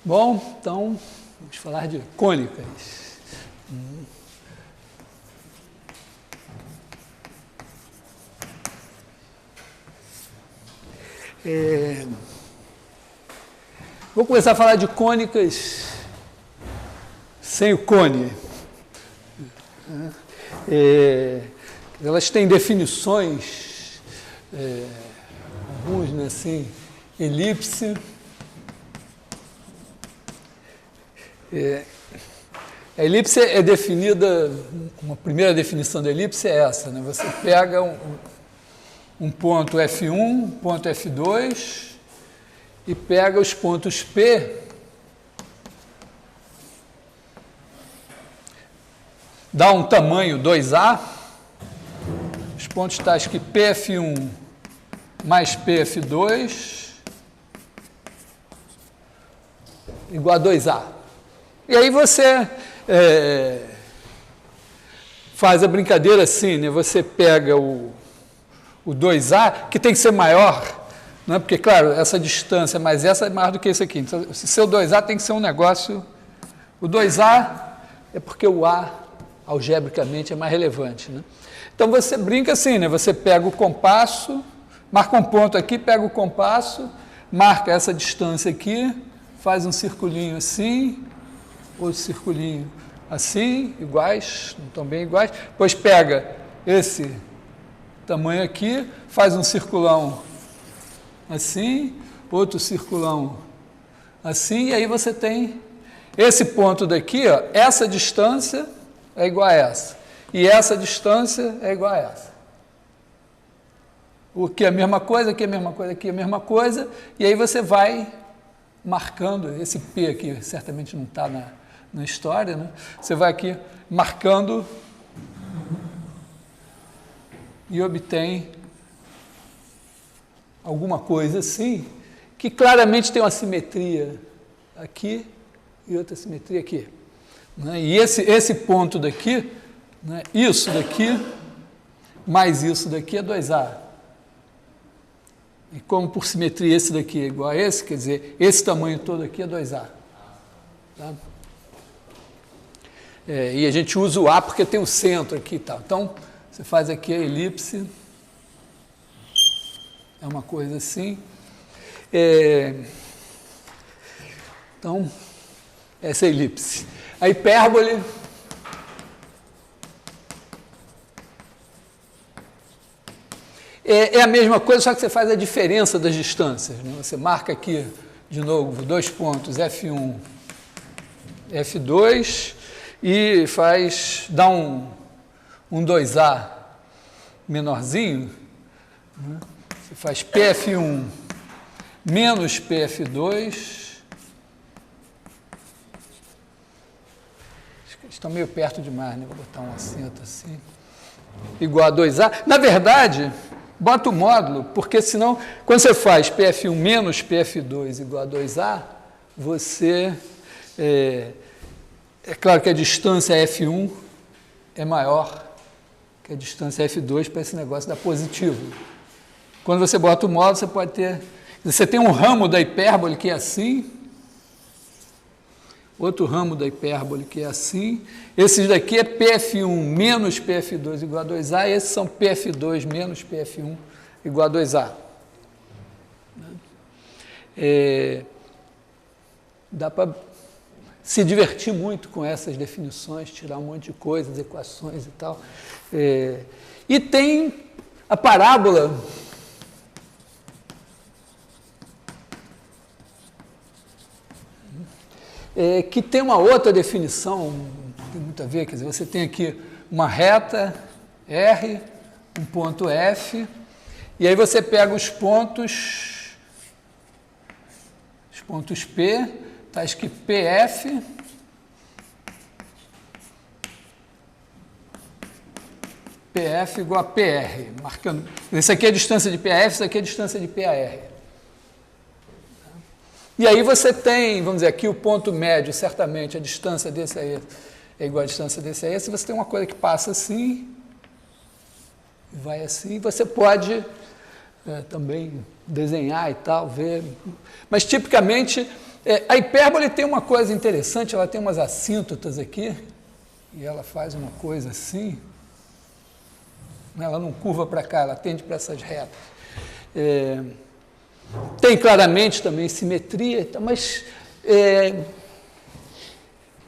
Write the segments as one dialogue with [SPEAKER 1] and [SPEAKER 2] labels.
[SPEAKER 1] Bom, então, vamos falar de cônicas. Vou começar a falar de cônicas sem o cone. Elas têm definições, alguns, né, assim, elipse. A elipse é definida, uma primeira definição da elipse é essa, né? Você pega um ponto F1, um ponto F2 e pega os pontos P, dá um tamanho 2A, os pontos tais que PF1 mais PF2 igual a 2A. E aí você faz a brincadeira assim, né? Você pega o 2A, que tem que ser maior, né? Porque, claro, essa distância, mas essa é maior do que isso aqui. Então, se seu 2A tem que ser um negócio... O 2A é porque o A, algebricamente, é mais relevante, né? Então, você brinca assim, né? Você pega o compasso, marca um ponto aqui, pega o compasso, marca essa distância aqui, faz um circulinho assim, outro circulinho assim, iguais, não estão bem iguais. Depois pega esse tamanho aqui, faz um circulão assim, outro circulão assim, e aí você tem esse ponto daqui, ó, essa distância é igual a essa, e essa distância é igual a essa. O que é a mesma coisa, aqui é a mesma coisa, aqui é a mesma coisa, e aí você vai marcando, esse P aqui certamente não está na história, né? Você vai aqui marcando e obtém alguma coisa assim, que claramente tem uma simetria aqui e outra simetria aqui, né? E esse ponto daqui, né? Isso daqui mais isso daqui é 2A. E como por simetria esse daqui é igual a esse, quer dizer, esse tamanho todo aqui é 2A. Tá? E a gente usa o A porque tem o centro aqui e tal. Então, você faz aqui a elipse, é uma coisa assim. Então, essa é a elipse. A hipérbole é a mesma coisa, só que você faz a diferença das distâncias, né? Você marca aqui, de novo, dois pontos, F1, F2, e dá um 2A menorzinho, né? Você faz PF1 menos PF2, acho que eles estão meio perto demais, né? Vou botar um acento assim, igual a 2A. Na verdade, bota o módulo, porque senão, quando você faz PF1 menos PF2 igual a 2A, você... É claro que a distância F1 é maior que a distância F2 para esse negócio dar positivo. Quando você bota o módulo, você pode ter... Você tem um ramo da hipérbole que é assim, outro ramo da hipérbole que é assim. Esses daqui é PF1 menos PF2 igual a 2A, e esses são PF2 menos PF1 igual a 2A. Dá para se divertir muito com essas definições, tirar um monte de coisas, equações e tal. E tem a parábola, que tem uma outra definição, não tem muito a ver, quer dizer, você tem aqui uma reta R, um ponto F, e aí você pega os pontos P, tais que PF igual a PR, marcando. Isso aqui é a distância de PF, isso aqui é a distância de PAR. E aí você tem, vamos dizer, aqui o ponto médio, certamente, a distância desse a esse é igual a distância desse a esse, você tem uma coisa que passa assim, vai assim, você pode também desenhar e tal, ver. Mas, tipicamente, a hipérbole tem uma coisa interessante, ela tem umas assíntotas aqui, e ela faz uma coisa assim, ela não curva para cá, ela tende para essas retas. Tem claramente também simetria, mas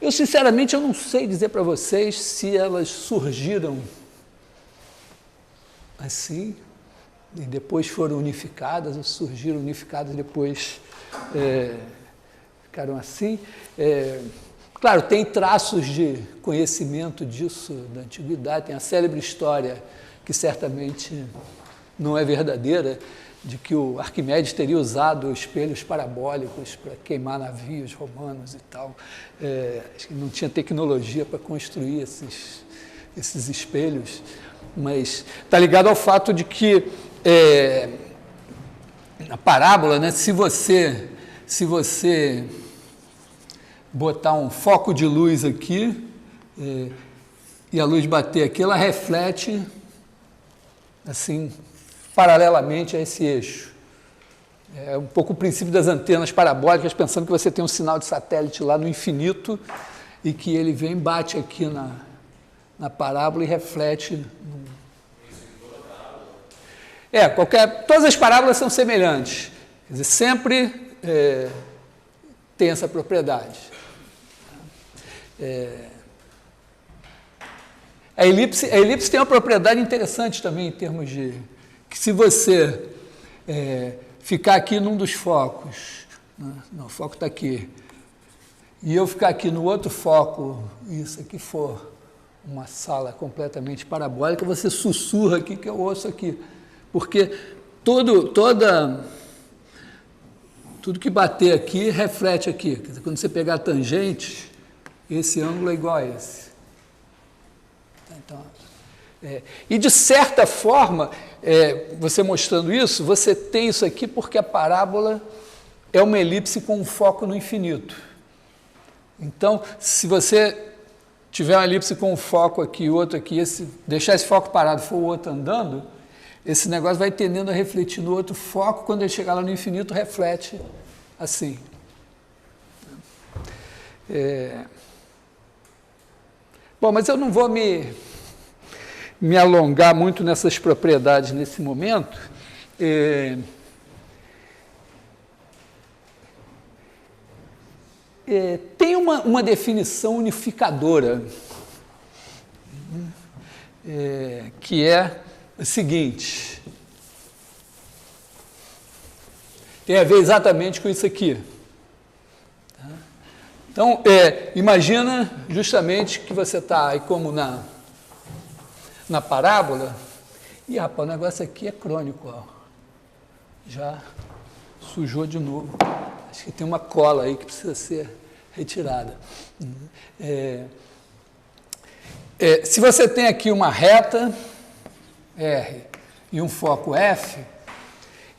[SPEAKER 1] eu sinceramente eu não sei dizer para vocês se elas surgiram assim e depois foram unificadas, ou surgiram unificadas e depois ficaram assim. Claro, tem traços de conhecimento disso da antiguidade, tem a célebre história, que certamente não é verdadeira, de que o Arquimedes teria usado espelhos parabólicos para queimar navios romanos e tal. Acho que não tinha tecnologia para construir esses espelhos, mas está ligado ao fato de que na parábola, né, se você botar um foco de luz aqui e a luz bater aqui, ela reflete assim paralelamente a esse eixo. É um pouco o princípio das antenas parabólicas, pensando que você tem um sinal de satélite lá no infinito e que ele vem, bate aqui na parábola e reflete. Todas as parábolas são semelhantes. Quer dizer, sempre tem essa propriedade. A elipse tem uma propriedade interessante também em termos de que se você ficar aqui num dos focos, né, não, o foco está aqui, e eu ficar aqui no outro foco, e isso aqui for uma sala completamente parabólica, você sussurra aqui que eu ouço aqui, porque tudo que bater aqui reflete aqui. Quer dizer, quando você pegar a tangente, esse ângulo é igual a esse. Então, e de certa forma, você mostrando isso, você tem isso aqui porque a parábola é uma elipse com um foco no infinito. Então, se você tiver uma elipse com um foco aqui e outro aqui, deixar esse foco parado e for o outro andando, esse negócio vai tendendo a refletir no outro foco, quando ele chegar lá no infinito, reflete assim. Bom, mas eu não vou me alongar muito nessas propriedades nesse momento. Tem uma definição unificadora, que é o seguinte, tem a ver exatamente com isso aqui. Então, imagina justamente que você está aí como na parábola, e rapaz, o negócio aqui é crônico, ó. Já sujou de novo. Acho que tem uma cola aí que precisa ser retirada. Se você tem aqui uma reta R e um foco F,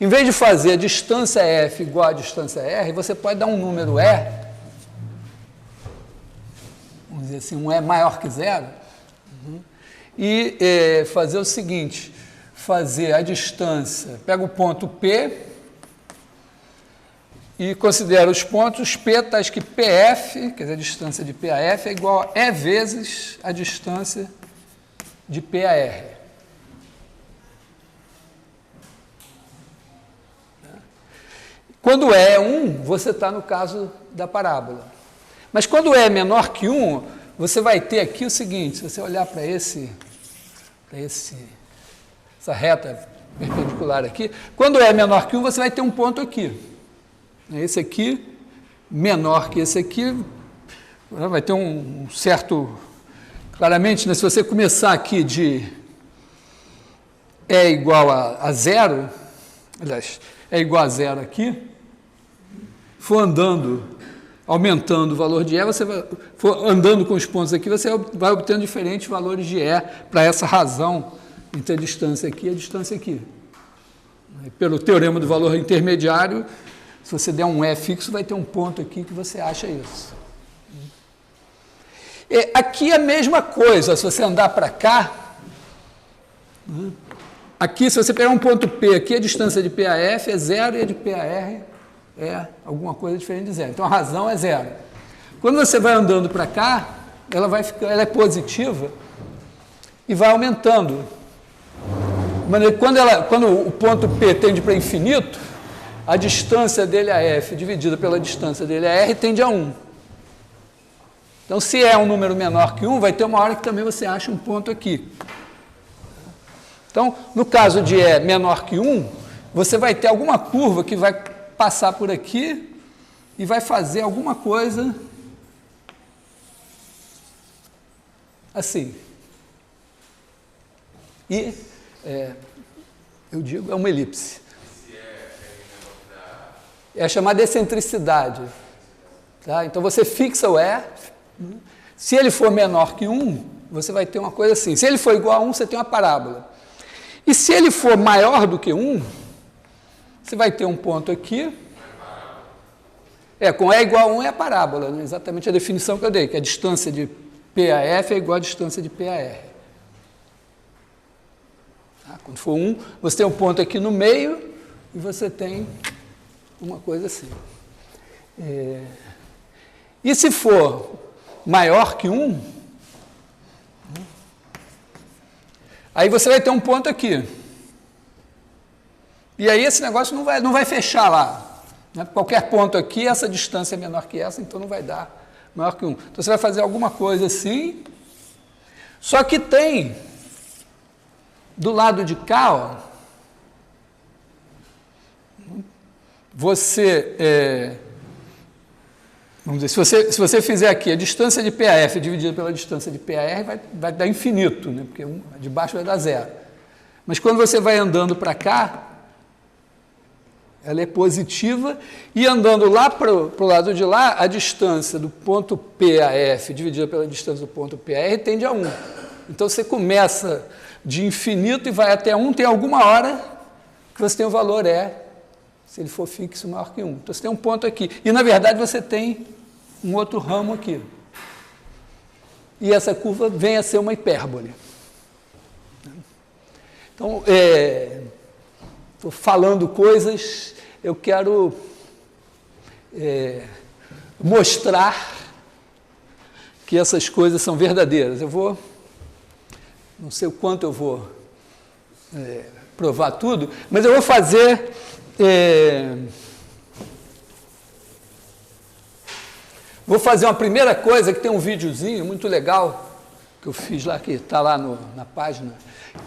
[SPEAKER 1] em vez de fazer a distância F igual à distância R, você pode dar um número E, vamos dizer assim, um E maior que zero, e fazer o seguinte, fazer a distância, pega o ponto P e considera os pontos P tais que PF, quer dizer, a distância de P a F é igual a E vezes a distância de P a R. Quando E é 1, você está no caso da parábola. Mas quando E é menor que 1, você vai ter aqui o seguinte, se você olhar para essa reta perpendicular aqui, quando E é menor que 1, você vai ter um ponto aqui. Esse aqui, menor que esse aqui, vai ter um certo... Claramente, né, se você começar aqui de E igual a zero, aliás, E igual a zero aqui, for andando, aumentando o valor de E, você for andando com os pontos aqui, você vai obtendo diferentes valores de E para essa razão entre a distância aqui e a distância aqui. Pelo teorema do valor intermediário, se você der um E fixo, vai ter um ponto aqui que você acha isso. Aqui é a mesma coisa, se você andar para cá, Aqui, se você pegar um ponto P, aqui a distância de PAF é 0 e a de PAR é alguma coisa diferente de 0. Então, a razão é 0. Quando você vai andando para cá, ela é positiva e vai aumentando. De maneira que quando o ponto P tende para infinito, a distância dele a F dividida pela distância dele a R tende a 1. Então, se é um número menor que 1, vai ter uma hora que também você acha um ponto aqui. Então, no caso de E menor que 1, você vai ter alguma curva que vai passar por aqui e vai fazer alguma coisa assim. E, eu digo, é uma elipse. É chamada excentricidade. Tá? Então, você fixa o E. Se ele for menor que 1, você vai ter uma coisa assim. Se ele for igual a 1, você tem uma parábola. E se ele for maior do que 1, você vai ter um ponto aqui. Com E igual a 1 é a parábola, né? Exatamente a definição que eu dei, que a distância de PAF é igual à distância de PAR. Tá? Quando for 1, você tem um ponto aqui no meio e você tem uma coisa assim. E se for maior que 1, aí você vai ter um ponto aqui. E aí esse negócio não vai fechar lá. Né? Qualquer ponto aqui, essa distância é menor que essa, então não vai dar maior que 1. Então você vai fazer alguma coisa assim. Só que tem, do lado de cá, ó, vamos dizer, se você fizer aqui a distância de PAF dividida pela distância de PAR, vai dar infinito, né? Porque de baixo vai dar 0. Mas quando você vai andando para cá, ela é positiva, e andando lá para o lado de lá, a distância do ponto PAF dividida pela distância do ponto PAR tende a 1. Então, você começa de infinito e vai até 1, tem alguma hora que você tem o valor E, se ele for fixo maior que 1. Então, você tem um ponto aqui. E, na verdade, você tem um outro ramo aqui. E essa curva vem a ser uma hipérbole. Então, estou falando coisas, eu quero mostrar que essas coisas são verdadeiras. Não sei o quanto eu vou provar tudo, mas eu vou fazer... Vou fazer uma primeira coisa, que tem um videozinho muito legal, que eu fiz lá, que está lá na página,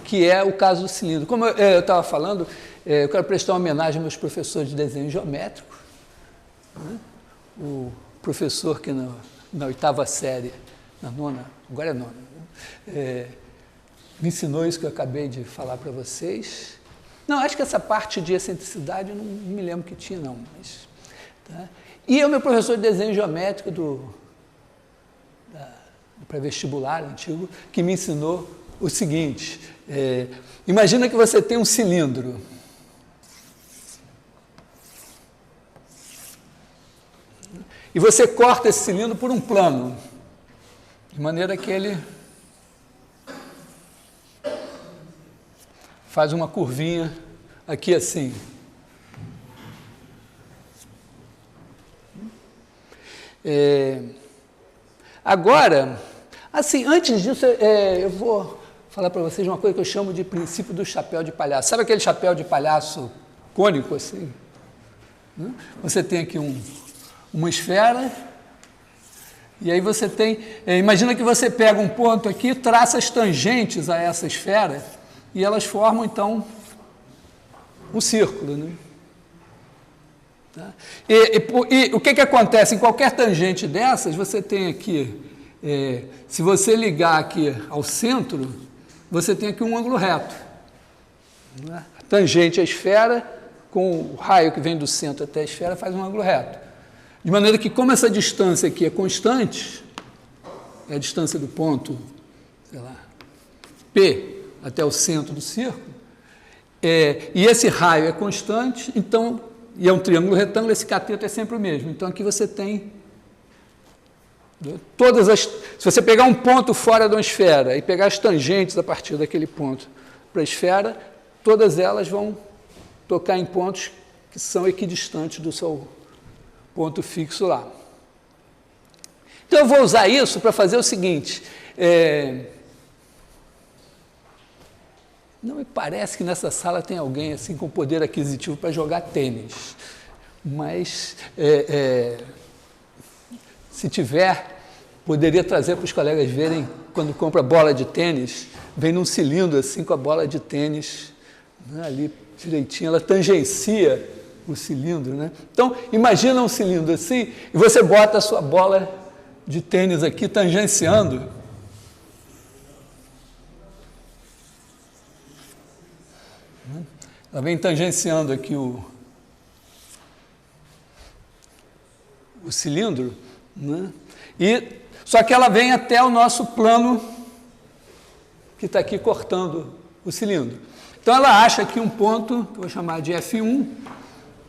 [SPEAKER 1] que é o caso do cilindro. Como eu estava falando, eu quero prestar uma homenagem aos meus professores de desenho geométrico, né? O professor que na 8ª série, na 9ª, agora é 9ª, me ensinou isso que eu acabei de falar para vocês. Não, acho que essa parte de excentricidade eu não me lembro que tinha, não. Mas, tá? E o meu professor de desenho geométrico do pré-vestibular antigo, que me ensinou o seguinte: imagina que você tem um cilindro. E você corta esse cilindro por um plano, de maneira que ele faz uma curvinha aqui assim. Agora, assim, antes disso, eu vou falar para vocês uma coisa que eu chamo de princípio do chapéu de palhaço. Sabe aquele chapéu de palhaço cônico assim? Você tem aqui uma esfera, e aí você tem... imagina que você pega um ponto aqui, traça as tangentes a essa esfera, e elas formam, então, um círculo, né? Tá? E o que acontece? Em qualquer tangente dessas, você tem aqui, se você ligar aqui ao centro, você tem aqui um ângulo reto. Né? A tangente à esfera, com o raio que vem do centro até a esfera, faz um ângulo reto. De maneira que, como essa distância aqui é constante, é a distância do ponto, sei lá, P até o centro do círculo, e esse raio é constante, então... E é um triângulo retângulo, esse cateto é sempre o mesmo. Então, aqui você tem todas as... Se você pegar um ponto fora de uma esfera e pegar as tangentes a partir daquele ponto para a esfera, todas elas vão tocar em pontos que são equidistantes do seu ponto fixo lá. Então, eu vou usar isso para fazer o seguinte, não me parece que nessa sala tem alguém assim com poder aquisitivo para jogar tênis, mas se tiver, poderia trazer para os colegas verem, quando compra bola de tênis, vem num cilindro assim com a bola de tênis, né, ali direitinho, ela tangencia o cilindro, né? Então, imagina um cilindro assim, e você bota a sua bola de tênis aqui tangenciando. Ela vem tangenciando aqui o cilindro, né? Só que ela vem até o nosso plano que está aqui cortando o cilindro. Então, ela acha aqui um ponto, que eu vou chamar de F1,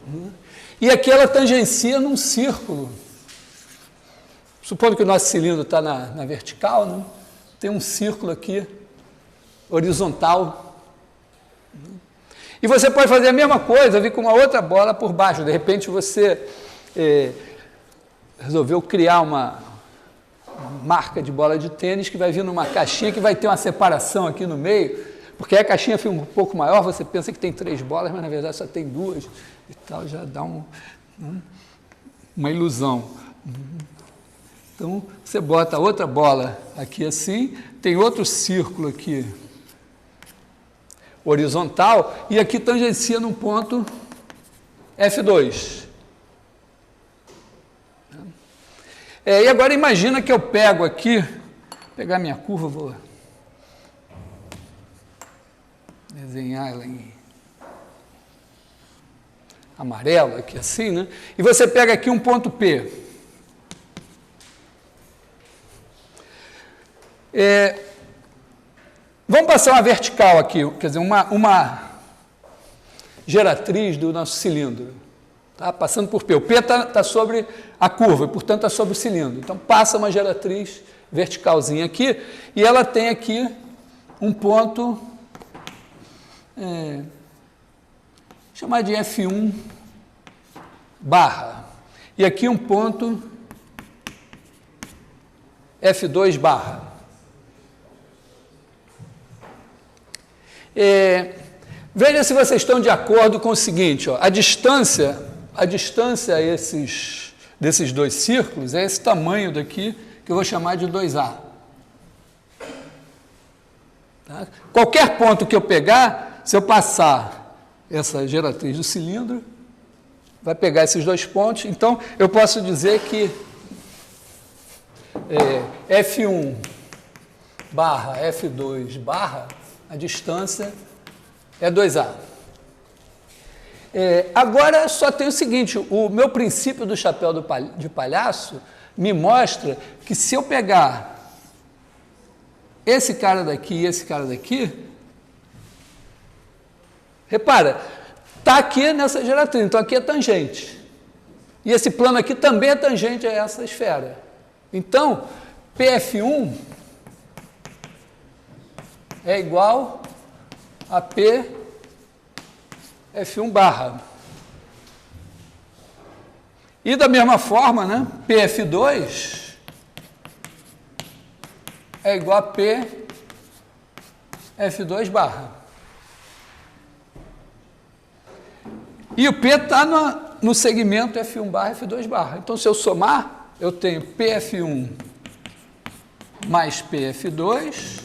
[SPEAKER 1] né? E aqui ela tangencia num círculo. Supondo que o nosso cilindro está na vertical, né? Tem um círculo aqui, horizontal. E você pode fazer a mesma coisa, vir com uma outra bola por baixo. De repente, você resolveu criar uma marca de bola de tênis que vai vir numa caixinha que vai ter uma separação aqui no meio, porque a caixinha fica um pouco maior, você pensa que tem 3 bolas, mas na verdade só tem 2 e tal, já dá uma ilusão. Então, você bota outra bola aqui assim, tem outro círculo aqui horizontal e aqui tangencia num ponto F2. E agora imagina que eu pego aqui, vou pegar minha curva, vou desenhar ela em amarelo aqui assim, né? E você pega aqui um ponto P. Vamos passar uma vertical aqui, quer dizer, uma geratriz do nosso cilindro, tá? Passando por P. O P está sobre a curva, e, portanto, está sobre o cilindro. Então, passa uma geratriz verticalzinha aqui, e ela tem aqui um ponto, chamar de F1 barra, e aqui um ponto F2 barra. Veja se vocês estão de acordo com o seguinte, ó, a distância desses dois círculos é esse tamanho daqui, que eu vou chamar de 2A. Tá? Qualquer ponto que eu pegar, se eu passar essa geratriz do cilindro, vai pegar esses 2 pontos, então eu posso dizer que F1 barra F2 barra, a distância é 2A. Agora só tem o seguinte, o meu princípio do chapéu de palhaço me mostra que se eu pegar esse cara daqui e esse cara daqui, repara, está aqui nessa geratriz, então aqui é tangente. E esse plano aqui também é tangente a essa esfera. Então, PF1 é igual a P F1 barra. E da mesma forma, né, PF2 é igual a P F2 barra. E o P está no segmento F1 barra, F2 barra. Então, se eu somar, eu tenho PF1 mais PF2,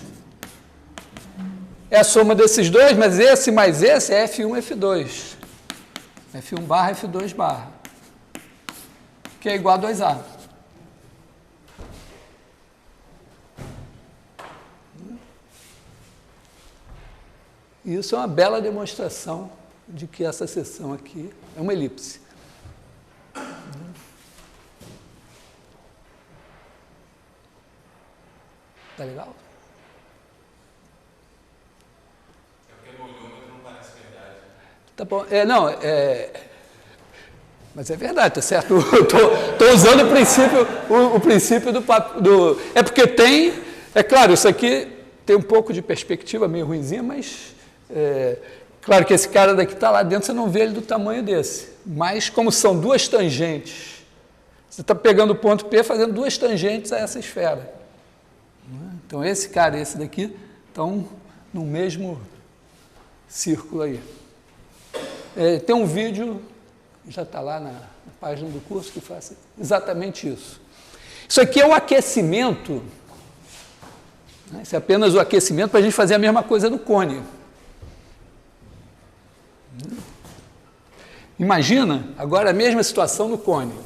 [SPEAKER 1] é a soma desses dois, mas esse mais esse é F1, F2. F1 barra, F2 barra. Que é igual a 2A. Isso é uma bela demonstração de que essa seção aqui é uma elipse. Tá legal? Tá bom, mas é verdade, tá certo? Estou usando o princípio do... É porque é claro, isso aqui tem um pouco de perspectiva meio ruinzinha, mas Claro que esse cara daqui está lá dentro, você não vê ele do tamanho desse. Mas como são duas tangentes, você está pegando o ponto P fazendo duas tangentes a essa esfera. Então esse cara e esse daqui estão no mesmo círculo aí. Tem um vídeo, já está lá na página do curso, que faz exatamente isso. Isso aqui é o aquecimento, né? Isso é apenas o aquecimento para a gente fazer a mesma coisa no cone. Imagina agora a mesma situação no cone.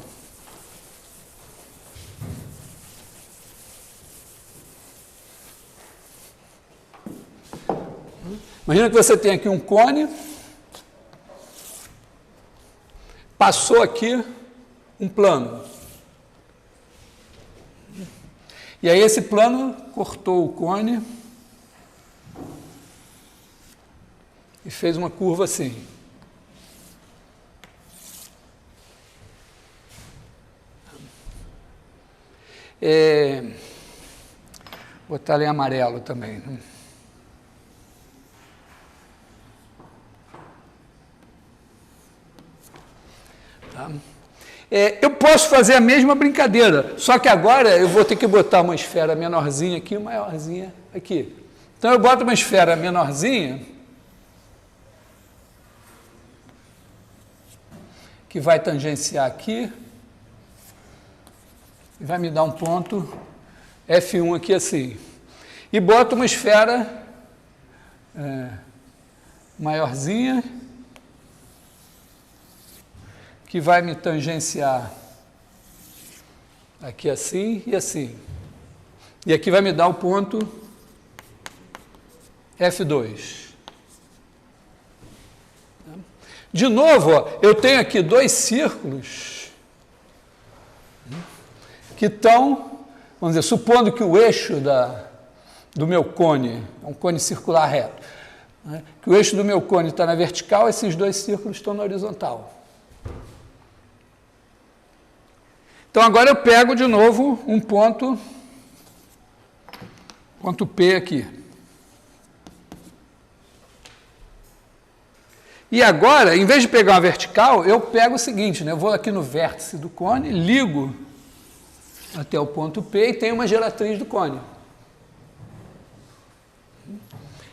[SPEAKER 1] Imagina que você tem aqui um cone, passou aqui um plano. E aí esse plano cortou o cone e fez uma curva assim. Vou botar ali em amarelo também. Tá? Eu posso fazer a mesma brincadeira, só que agora eu vou ter que botar uma esfera menorzinha aqui e uma maiorzinha aqui. Então eu boto uma esfera menorzinha, que vai tangenciar aqui, e vai me dar um ponto F1 aqui assim. E boto uma esfera maiorzinha, que vai me tangenciar aqui assim e assim. E aqui vai me dar o ponto F2. De novo, ó, eu tenho aqui dois círculos que estão, vamos dizer, supondo que o eixo do meu cone, é um cone circular reto, né, que o eixo do meu cone está na vertical, esses dois círculos estão na horizontal. Então, agora eu pego de novo um ponto P aqui. E agora, em vez de pegar uma vertical, eu pego o seguinte, né? Eu vou aqui no vértice do cone, ligo até o ponto P e tenho uma geratriz do cone.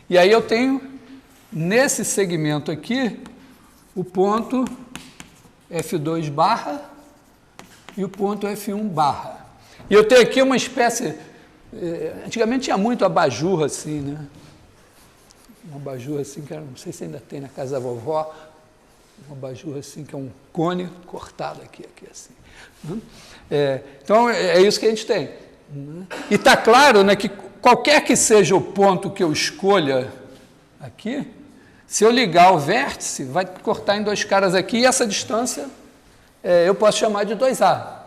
[SPEAKER 1] E aí eu tenho, nesse segmento aqui, o ponto F2 barra e o ponto F1 barra. E eu tenho aqui uma espécie, antigamente tinha muito abajur assim, né? Um abajur assim, que não sei se ainda tem na casa da vovó, um abajur assim, que é um cone cortado aqui assim. Então, é isso que a gente tem. E está claro, né, que qualquer que seja o ponto que eu escolha aqui, se eu ligar o vértice, vai cortar em dois caras aqui, e essa distância eu posso chamar de 2A.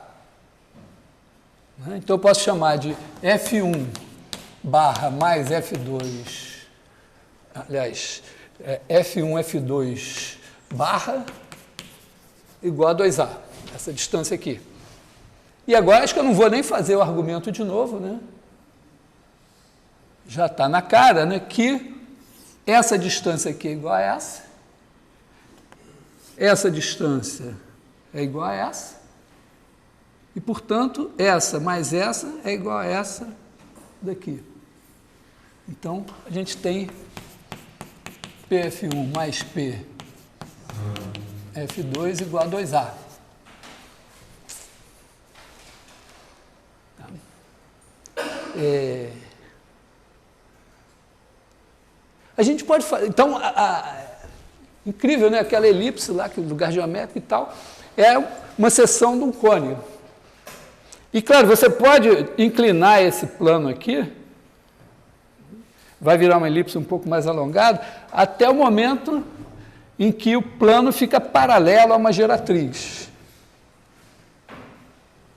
[SPEAKER 1] Então, eu posso chamar de F1 barra mais F2, aliás, F1, F2 barra igual a 2A, essa distância aqui. E agora, acho que eu não vou nem fazer o argumento de novo, né? Já está na cara, né, que essa distância aqui é igual a essa distância é igual a essa, e, portanto, essa mais essa é igual a essa daqui. Então, a gente tem PF1 mais PF2 igual a 2A. A gente pode fazer... Então, incrível, né? Aquela elipse lá, que lugar geométrico e tal, é uma seção de um cone. E, claro, você pode inclinar esse plano aqui, vai virar uma elipse um pouco mais alongada, até o momento em que o plano fica paralelo a uma geratriz.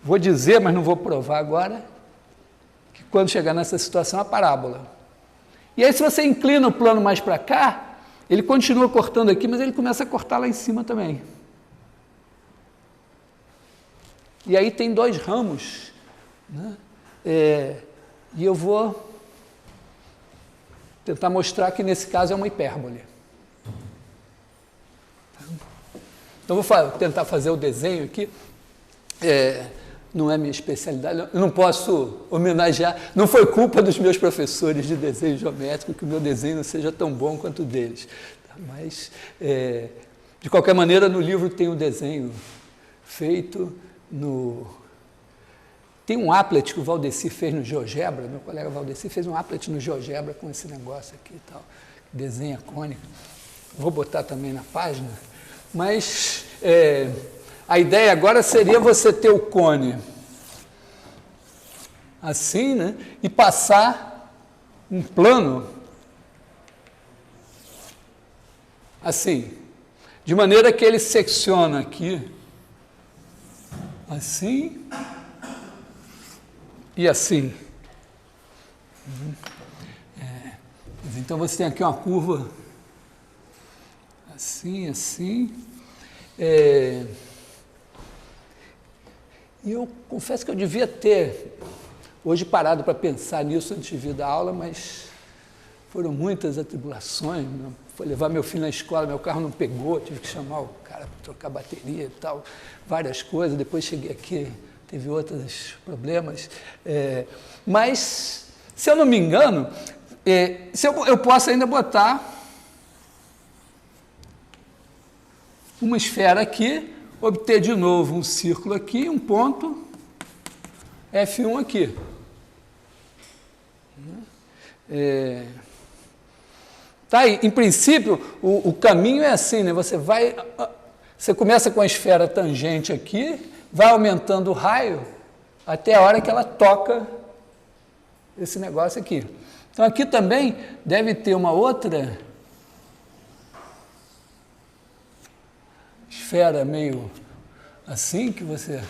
[SPEAKER 1] Vou dizer, mas não vou provar agora, que quando chegar nessa situação, é uma parábola. E aí, se você inclina o plano mais para cá, ele continua cortando aqui, mas ele começa a cortar lá em cima também. E aí tem dois ramos, né? E eu vou tentar mostrar que nesse caso é uma hipérbole. Então, vou tentar fazer o desenho aqui. Não é minha especialidade, eu não posso homenagear, não foi culpa dos meus professores de desenho geométrico que o meu desenho não seja tão bom quanto o deles. Mas, de qualquer maneira, no livro tem um desenho feito Tem um applet que o Valdeci fez no GeoGebra, meu colega Valdeci fez um applet no GeoGebra com esse negócio aqui e tal, desenha cônica. Vou botar também na página, mas a ideia agora seria você ter o cone assim, né? E passar um plano assim, de maneira que ele secciona aqui, assim e assim. Então você tem aqui uma curva assim, assim. E eu confesso que eu devia ter hoje parado para pensar nisso antes de vir da aula, mas foram muitas atribulações. Foi levar meu filho na escola, meu carro não pegou, tive que chamar o cara para trocar bateria e tal, várias coisas. Depois cheguei aqui, teve outros problemas. Mas, se eu não me engano, eu posso ainda botar uma esfera aqui, obter de novo um círculo aqui, um ponto F1 aqui. Tá aí, em princípio, o caminho é assim, né? Você começa com a esfera tangente aqui, vai aumentando o raio até a hora que ela toca esse negócio aqui. Então, aqui também deve ter uma outra esfera meio assim, que você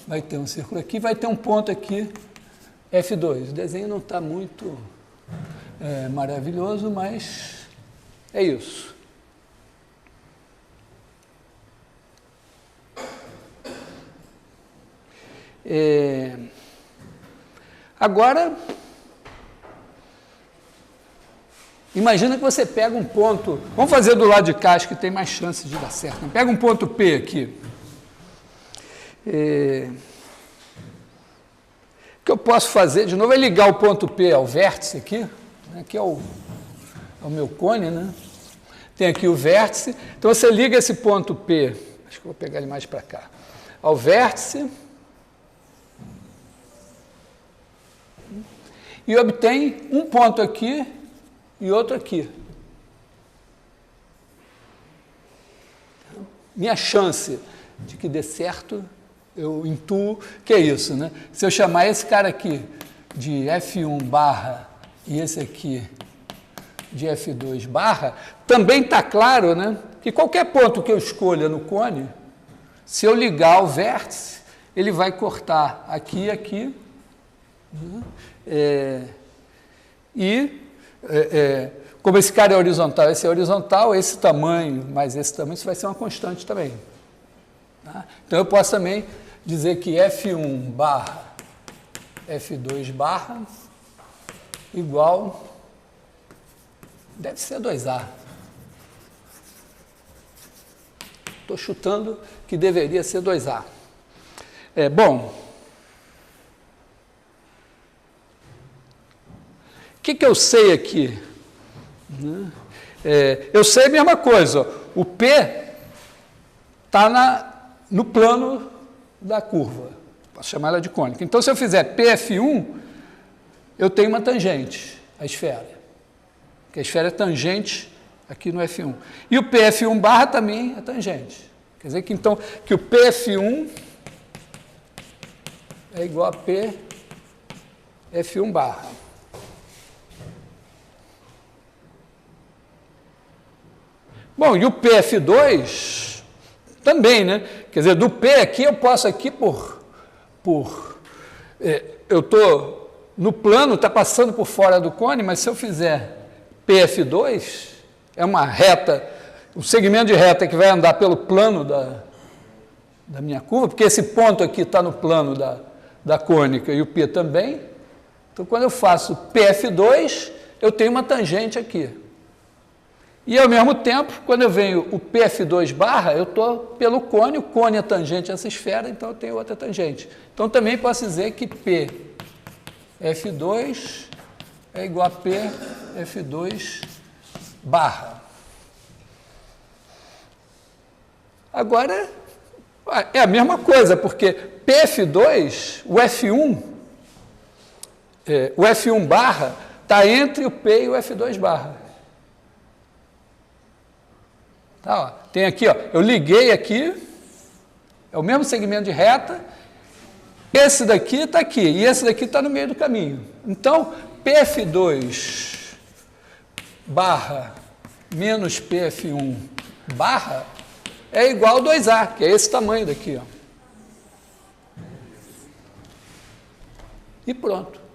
[SPEAKER 1] vai ter um círculo aqui, vai ter um ponto aqui, F2. O desenho não está muito maravilhoso, mas é isso. Agora, imagina que você pega um ponto, vamos fazer do lado de cá, acho que tem mais chance de dar certo. Pega um ponto P aqui. O que eu posso fazer, de novo, é ligar o ponto P ao vértice aqui, né? Aqui é o meu cone, né? Tem aqui o vértice, então você liga esse ponto P, acho que eu vou pegar ele mais para cá, ao vértice, e obtém um ponto aqui e outro aqui. Minha chance de que dê certo, eu intuo que é isso, né? Se eu chamar esse cara aqui de F1 barra e esse aqui de F2 barra, também está claro, né, que qualquer ponto que eu escolha no cone, se eu ligar o vértice, ele vai cortar aqui e aqui, né? Como esse cara é horizontal, esse é horizontal, esse tamanho mais esse tamanho, isso vai ser uma constante também. Tá? Então, eu posso também dizer que F1 barra F2 barra igual, deve ser 2A. Estou chutando que deveria ser 2A. Bom, o que eu sei aqui? Eu sei a mesma coisa, o P está no plano da curva, posso chamar ela de cônica. Então, se eu fizer PF1, eu tenho uma tangente, a esfera, que a esfera é tangente aqui no F1. E o PF1 barra também é tangente. Quer dizer que, então, que o PF1 é igual a PF1 barra. Bom, e o PF2 também, né? Quer dizer, do P aqui eu posso aqui eu estou no plano, está passando por fora do cone, mas se eu fizer PF2, é uma reta, um segmento de reta que vai andar pelo plano da minha curva, porque esse ponto aqui está no plano da cônica e o P também. Então, quando eu faço PF2, eu tenho uma tangente aqui. E, ao mesmo tempo, quando eu venho o PF2 barra, eu estou pelo cone, o cone é tangente a essa esfera, então eu tenho outra tangente. Então, também posso dizer que PF2 é igual a PF2 barra. Agora, é a mesma coisa, porque PF2, o F1 barra, está entre o P e o F2 barra. Tá, ó. Tem aqui, ó, eu liguei aqui, é o mesmo segmento de reta, esse daqui está aqui, e esse daqui está no meio do caminho. Então, PF2 barra menos PF1 barra é igual a 2A, que é esse tamanho daqui, ó. E pronto.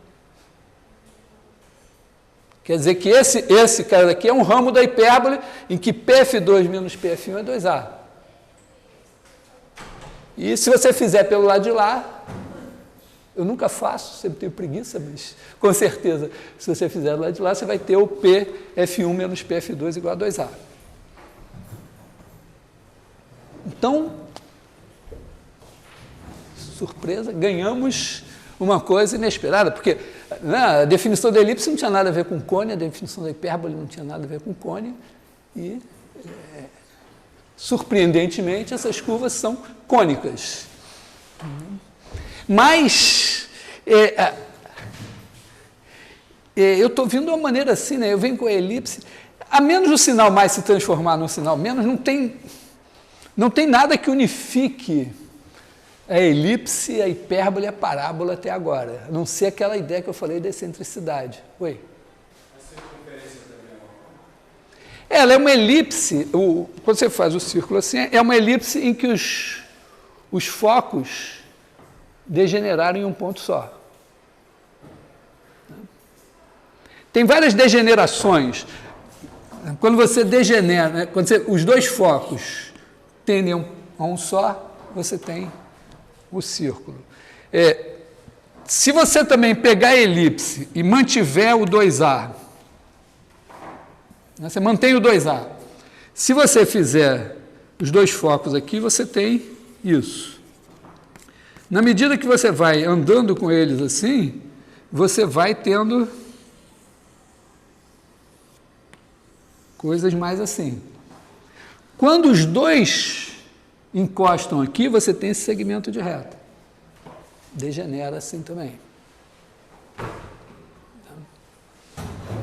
[SPEAKER 1] Quer dizer que esse cara daqui é um ramo da hipérbole em que PF2 menos PF1 é 2A. E se você fizer pelo lado de lá, eu nunca faço, sempre tenho preguiça, mas com certeza, se você fizer do lado de lá, você vai ter o PF1 menos PF2 igual a 2A. Então, surpresa, ganhamos uma coisa inesperada, porque a definição da elipse não tinha nada a ver com cone, a definição da hipérbole não tinha nada a ver com cone, e, surpreendentemente, essas curvas são cônicas. Mas, eu estou vindo de uma maneira assim, né? Eu venho com a elipse, a menos o sinal mais se transformar num sinal menos, não tem nada que unifique a elipse, a hipérbole e a parábola até agora, a não ser aquela ideia que eu falei da excentricidade. Oi? A circunferência também é uma... Ela é uma elipse, quando você faz o círculo assim, é uma elipse em que os focos degeneraram em um ponto só. Tem várias degenerações. Quando você degenera, né, os dois focos tendem a um só, você tem o círculo. Se você também pegar a elipse e mantiver o 2A, né, você mantém o 2A. Se você fizer os dois focos aqui, você tem isso. Na medida que você vai andando com eles assim, você vai tendo coisas mais assim. Quando os dois encostam aqui, você tem esse segmento de reta. Degenera assim também.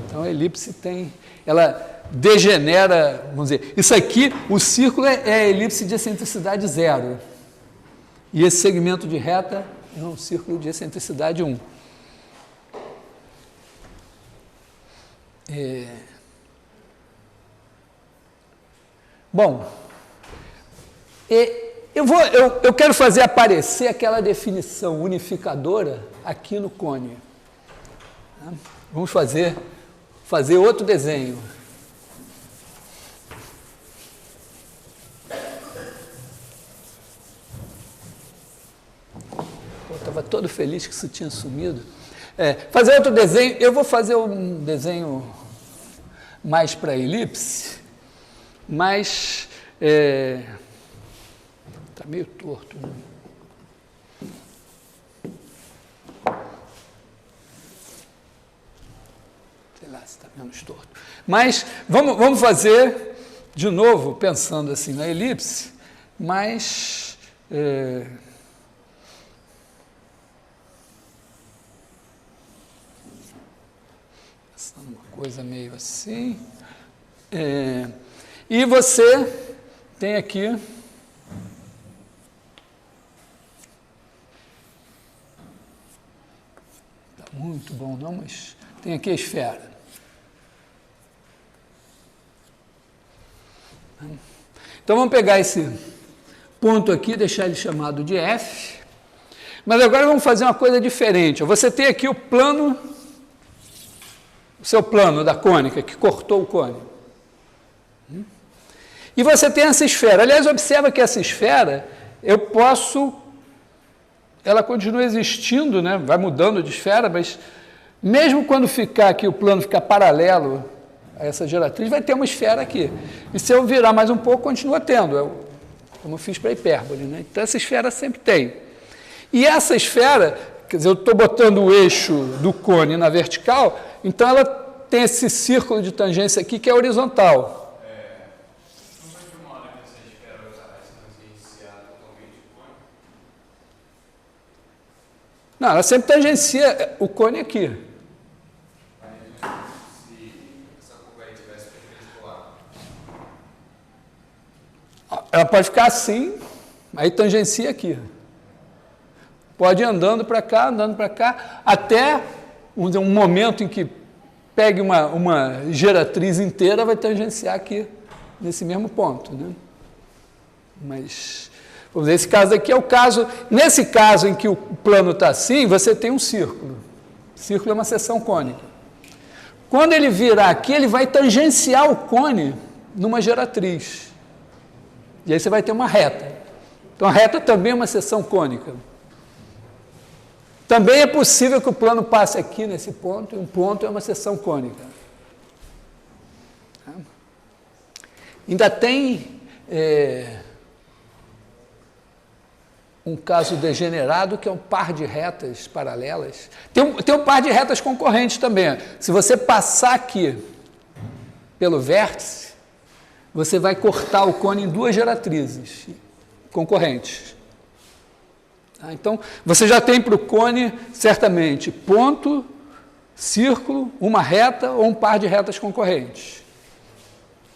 [SPEAKER 1] Então, a elipse ela degenera, vamos dizer, isso aqui, o círculo é a elipse de excentricidade 0. E esse segmento de reta é um círculo de excentricidade 1. Bom, eu quero fazer aparecer aquela definição unificadora aqui no cone. Vamos fazer outro desenho. Eu estava todo feliz que isso tinha sumido. Fazer outro desenho, eu vou fazer um desenho mais para elipse, mas está meio torto, né? Sei lá se está menos torto. Mas vamos fazer de novo, pensando assim na elipse, mas pensando uma coisa meio assim. E você tem aqui muito bom não, mas tem aqui a esfera. Então vamos pegar esse ponto aqui, deixar ele chamado de F, mas agora vamos fazer uma coisa diferente. Você tem aqui o seu plano da cônica, que cortou o cone. E você tem essa esfera. Aliás, observa que essa esfera, ela continua existindo, né? Vai mudando de esfera, mas mesmo quando ficar aqui, o plano ficar paralelo a essa geratriz, vai ter uma esfera aqui. E se eu virar mais um pouco, continua tendo, como eu fiz para a hipérbole, né? Então, essa esfera sempre tem. E essa esfera, quer dizer, eu estou botando o eixo do cone na vertical, então ela tem esse círculo de tangência aqui que é horizontal.
[SPEAKER 2] Não vai ter uma hora que essa esfera vai tangenciar totalmente o cone?
[SPEAKER 1] Não, ela sempre tangencia o cone aqui.
[SPEAKER 2] Se essa curva aí tivesse perpendicular.
[SPEAKER 1] Ela pode ficar assim, aí tangencia aqui. Pode ir andando para cá, até um momento em que pegue uma geratriz inteira, vai tangenciar aqui, nesse mesmo ponto, né? Mas, vamos dizer, esse caso aqui é o caso... Nesse caso em que o plano está assim, você tem um círculo. O círculo é uma seção cônica. Quando ele virar aqui, ele vai tangenciar o cone numa geratriz. E aí você vai ter uma reta. Então, a reta também é uma seção cônica. Também é possível que o plano passe aqui nesse ponto, e um ponto é uma seção cônica. Ainda tem um caso degenerado, que é um par de retas paralelas. Tem um par de retas concorrentes também. Se você passar aqui pelo vértice, você vai cortar o cone em duas geratrizes concorrentes. Então, você já tem para o cone, certamente, ponto, círculo, uma reta ou um par de retas concorrentes.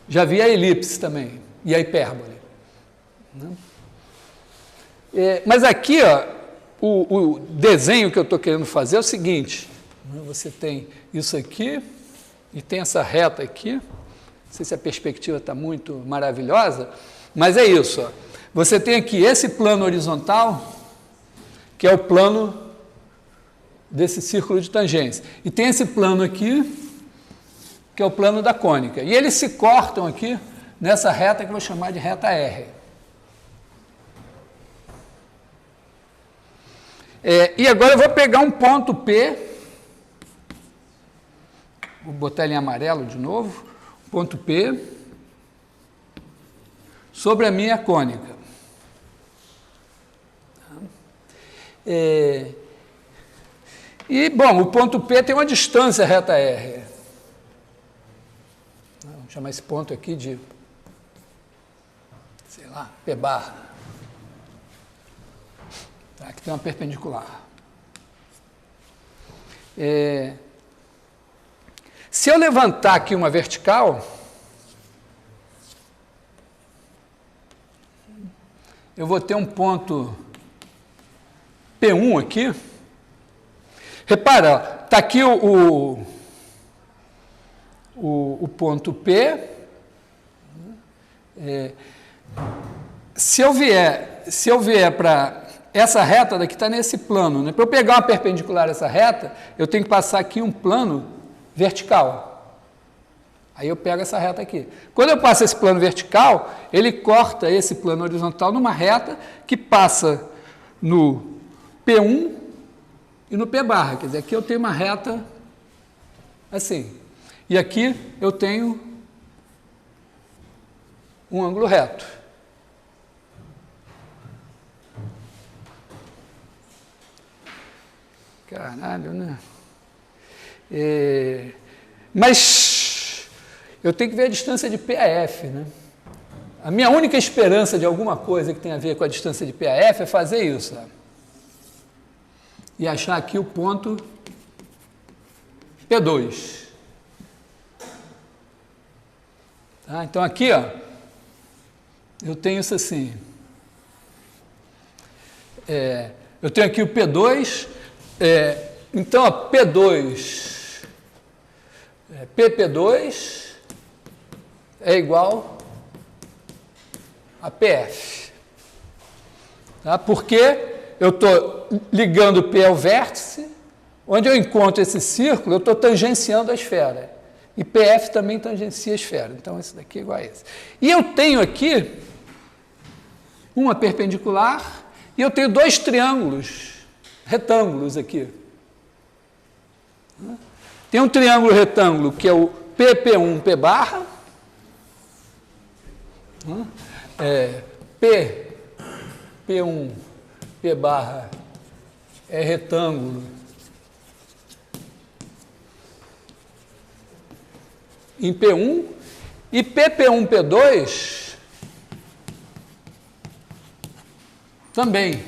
[SPEAKER 1] Já vi a elipse também, e a hipérbole. Mas aqui, ó, o desenho que eu estou querendo fazer é o seguinte. Você tem isso aqui, e tem essa reta aqui. Não sei se a perspectiva está muito maravilhosa, mas é isso. Ó. Você tem aqui esse plano horizontal, que é o plano desse círculo de tangência. E tem esse plano aqui, que é o plano da cônica. E eles se cortam aqui nessa reta que eu vou chamar de reta R. E agora eu vou pegar um ponto P, vou botar ele em amarelo de novo, ponto P, sobre a minha cônica. Bom, o ponto P tem uma distância reta R. Vamos chamar esse ponto aqui de, sei lá, P barra. Tá, aqui tem uma perpendicular. Se eu levantar aqui uma vertical, eu vou ter um ponto P1 aqui. Repara, está aqui o ponto P. Se eu vier para essa reta daqui, está nesse plano, né? Para eu pegar uma perpendicular a essa reta, eu tenho que passar aqui um plano vertical. Aí eu pego essa reta aqui. Quando eu passo esse plano vertical, ele corta esse plano horizontal numa reta que passa no P1 e no P barra. Quer dizer, aqui eu tenho uma reta assim. E aqui eu tenho um ângulo reto. Caralho, né? Mas eu tenho que ver a distância de P a F, né? A minha única esperança de alguma coisa que tenha a ver com a distância de P a F é fazer isso, sabe? E achar aqui o ponto P2. Tá? Então, aqui, ó, eu tenho isso assim. Eu tenho aqui o P2. Então, ó, P2, PP2 é igual a PF. Tá? Porque eu estou ligando P ao vértice, onde eu encontro esse círculo, eu estou tangenciando a esfera. E PF também tangencia a esfera. Então, esse daqui é igual a esse. E eu tenho aqui uma perpendicular e eu tenho dois triângulos, retângulos aqui. Tem um triângulo retângulo que é o PP1, P barra, P1, P barra é retângulo em P1 e PP1, P2 também.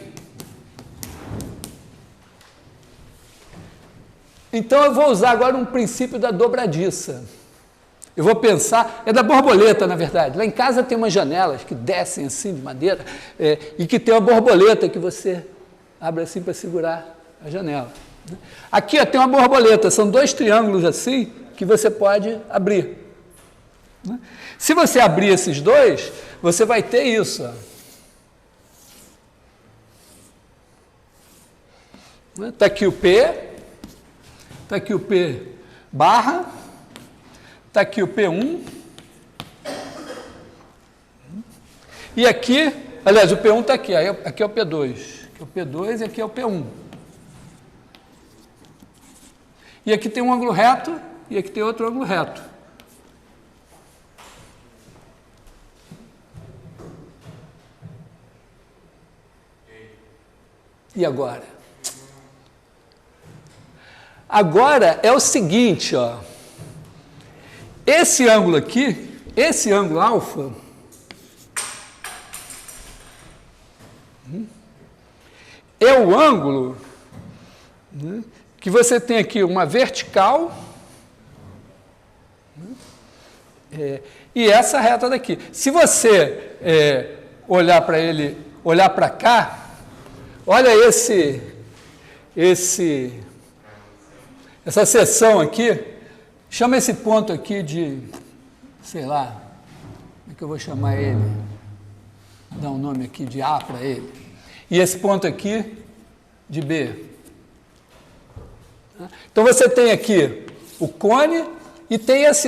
[SPEAKER 1] Então eu vou usar agora um princípio da dobradiça. Eu vou pensar, é da borboleta, na verdade. Lá em casa tem umas janelas que descem assim de madeira e que tem uma borboleta que você abre assim para segurar a janela. Aqui ó, tem uma borboleta, são dois triângulos assim que você pode abrir. Se você abrir esses dois, você vai ter isso. Está aqui o P, está aqui o P barra, está aqui o P1, e aqui, aliás, o P1 está aqui, aqui é o P2, aqui é o P2 e aqui é o P1. E aqui tem um ângulo reto, e aqui tem outro ângulo reto. E agora? Agora é o seguinte, ó. Esse ângulo aqui, esse ângulo alfa, é o ângulo que você tem aqui uma vertical e essa reta daqui. Se você olhar para ele, olhar para cá, olha essa seção aqui, chama esse ponto aqui de, sei lá, como é que eu vou chamar ele? Vou dar um nome aqui de A para ele. E esse ponto aqui de B. Então você tem aqui o cone e tem isso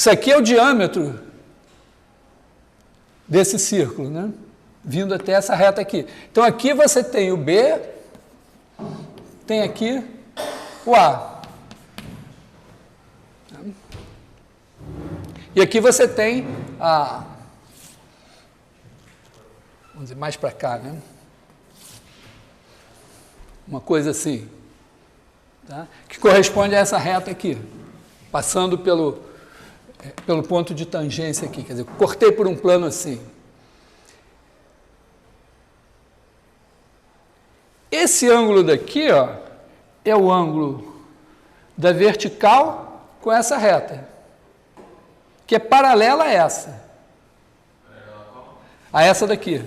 [SPEAKER 1] aqui é o diâmetro desse círculo, né? Vindo até essa reta aqui. Então aqui você tem o B, tem aqui o A. E aqui você tem a... Vamos dizer, mais para cá, né? Uma coisa assim, tá? Que corresponde a essa reta aqui, passando pelo ponto de tangência aqui. Quer dizer, cortei por um plano assim. Esse ângulo daqui, ó, é o ângulo da vertical com essa reta, que é paralela a essa. A essa daqui,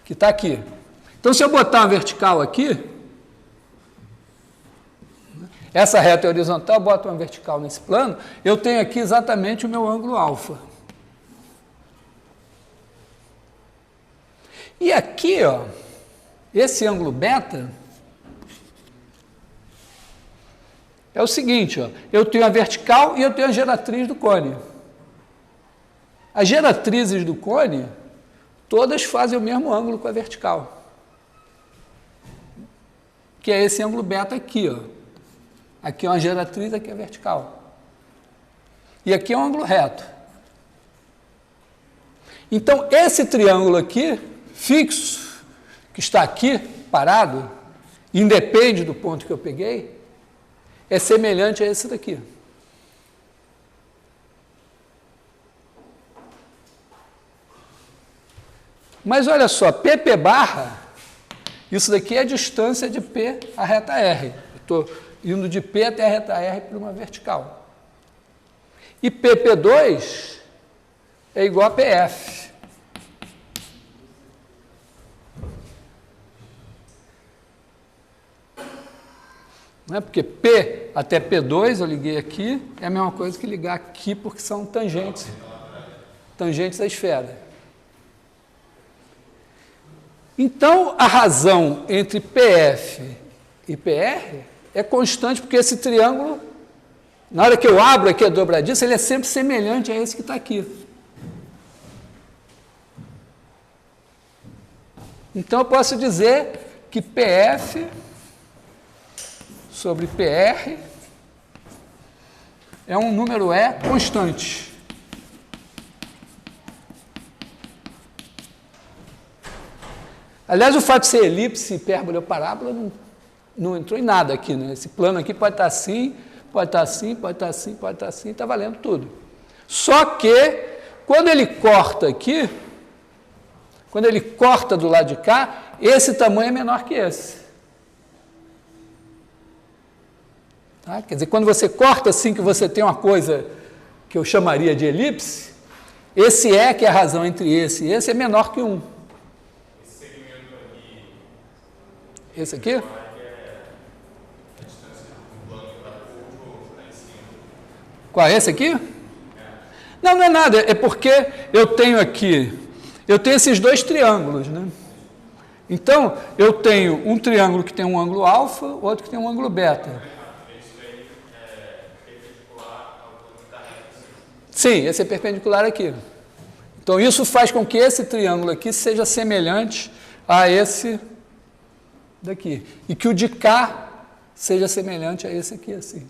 [SPEAKER 1] que está aqui. Então, se eu botar uma vertical aqui, essa reta é horizontal, eu boto uma vertical nesse plano, eu tenho aqui exatamente o meu ângulo alfa. E aqui, ó, esse ângulo beta é o seguinte, ó, eu tenho a vertical e eu tenho a geratriz do cone. As geratrizes do cone, todas fazem o mesmo ângulo com a vertical, que é esse ângulo beta aqui, ó. Aqui é uma geratriz, aqui é vertical. E aqui é um ângulo reto. Então, esse triângulo aqui, fixo, que está aqui, parado, independe do ponto que eu peguei, é semelhante a esse daqui. Mas olha só, PP barra, isso daqui é a distância de P à reta R. Eu estou indo de P até a reta R por uma vertical. E PP2 é igual a PF. Não é? Porque P até P2, eu liguei aqui, é a mesma coisa que ligar aqui, porque são tangentes da esfera. Então, a razão entre PF e PR é constante, porque esse triângulo, na hora que eu abro aqui a dobradiça, ele é sempre semelhante a esse que está aqui. Então, eu posso dizer que PF sobre PR é um número E constante. Aliás, o fato de ser elipse, hipérbole ou parábola não entrou em nada aqui, né? Esse plano aqui pode estar assim, pode estar assim, pode estar assim, pode estar assim, está valendo tudo. Só que, quando ele corta aqui, quando ele corta do lado de cá, esse tamanho é menor que esse. Tá? Quer dizer, quando você corta assim, que você tem uma coisa que eu chamaria de elipse, esse E, que é a razão entre esse e esse, é menor que 1.
[SPEAKER 2] Esse segmento aqui.
[SPEAKER 1] Esse aqui? Qual é esse aqui? Não, não é nada, é porque eu tenho esses dois triângulos, né? Então, eu tenho um triângulo que tem um ângulo alfa, outro que tem um ângulo beta.
[SPEAKER 2] Isso aí é perpendicular ao plano que está reto.
[SPEAKER 1] Sim, esse é perpendicular aqui. Então, isso faz com que esse triângulo aqui seja semelhante a esse daqui. E que o de cá seja semelhante a esse aqui, assim.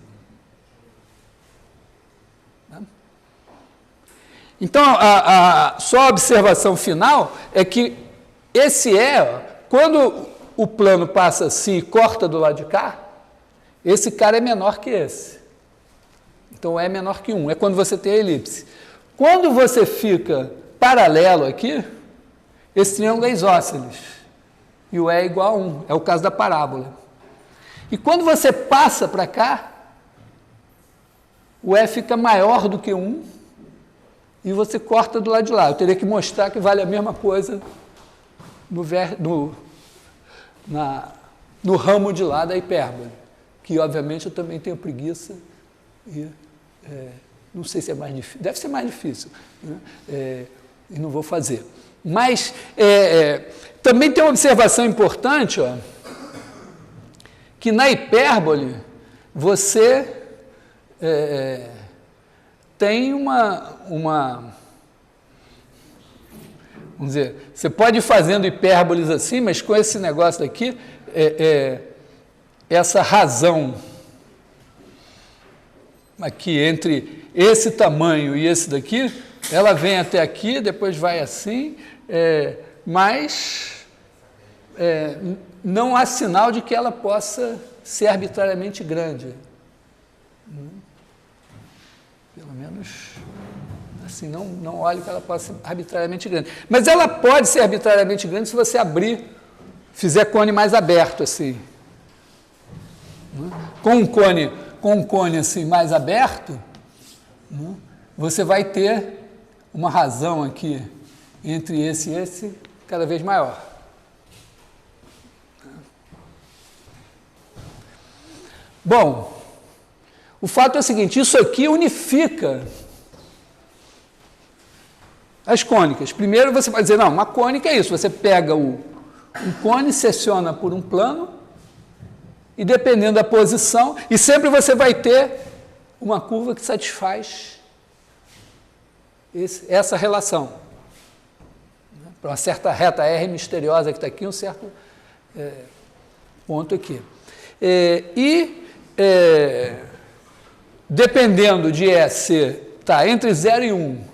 [SPEAKER 1] Então, só a observação final é que esse quando o plano passa assim e corta do lado de cá, esse cara é menor que esse. Então, é menor que 1, é quando você tem a elipse. Quando você fica paralelo aqui, esse triângulo é isósceles, e o E é igual a 1, é o caso da parábola. E quando você passa para cá, o E fica maior do que 1, e você corta do lado de lá. Eu teria que mostrar que vale a mesma coisa no ramo de lá da hipérbole, que obviamente eu também tenho preguiça e não sei se é mais difícil, deve ser mais difícil, né? E não vou fazer. Mas também tem uma observação importante, ó, que na hipérbole você tem vamos dizer, você pode ir fazendo hipérboles assim, mas com esse negócio daqui, essa razão aqui entre esse tamanho e esse daqui, ela vem até aqui, depois vai assim, mas não há sinal de que ela possa ser arbitrariamente grande. Pelo menos, assim, não olhe que ela possa ser arbitrariamente grande. Mas ela pode ser arbitrariamente grande se você fizer cone mais aberto, assim. Com um cone assim, mais aberto, você vai ter uma razão aqui entre esse e esse cada vez maior. Bom, o fato é o seguinte, isso aqui unifica as cônicas. Primeiro você vai dizer, não, uma cônica é isso, você pega um cone, secciona por um plano, e dependendo da posição, e sempre você vai ter uma curva que satisfaz essa relação. Para uma certa reta R misteriosa que está aqui, um certo ponto aqui. Dependendo de E ser entre 0 e 1,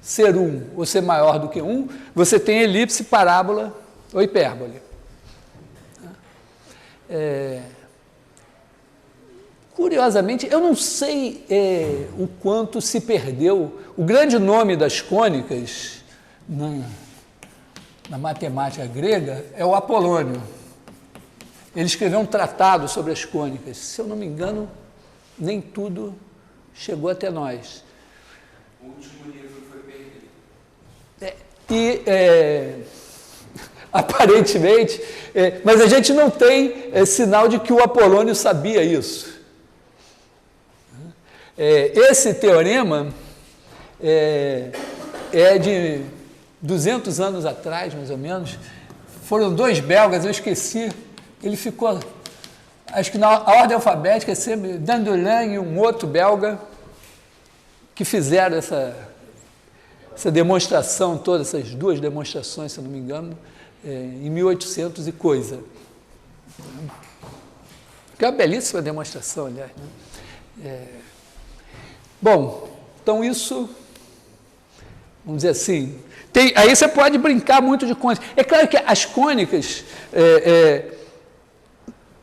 [SPEAKER 1] ser 1 ou ser maior do que 1, você tem elipse, parábola ou hipérbole. Curiosamente, eu não sei o quanto se perdeu. O grande nome das cônicas na matemática grega é o Apolônio. Ele escreveu um tratado sobre as cônicas. Se eu não me engano, nem tudo chegou até nós.
[SPEAKER 2] O último livro foi
[SPEAKER 1] E,
[SPEAKER 2] perdido.
[SPEAKER 1] aparentemente, mas a gente não tem sinal de que o Apolônio sabia isso. Esse teorema é de 200 anos atrás, mais ou menos. Foram dois belgas, eu esqueci. Ele ficou, acho que na ordem alfabética, sempre Dandelin e um outro belga, que fizeram essa demonstração toda, essas duas demonstrações, se eu não me engano, em 1800 e coisa. Que é uma belíssima demonstração, aliás, né? Bom, então isso, vamos dizer assim, aí você pode brincar muito de cônicas. É claro que as cônicas,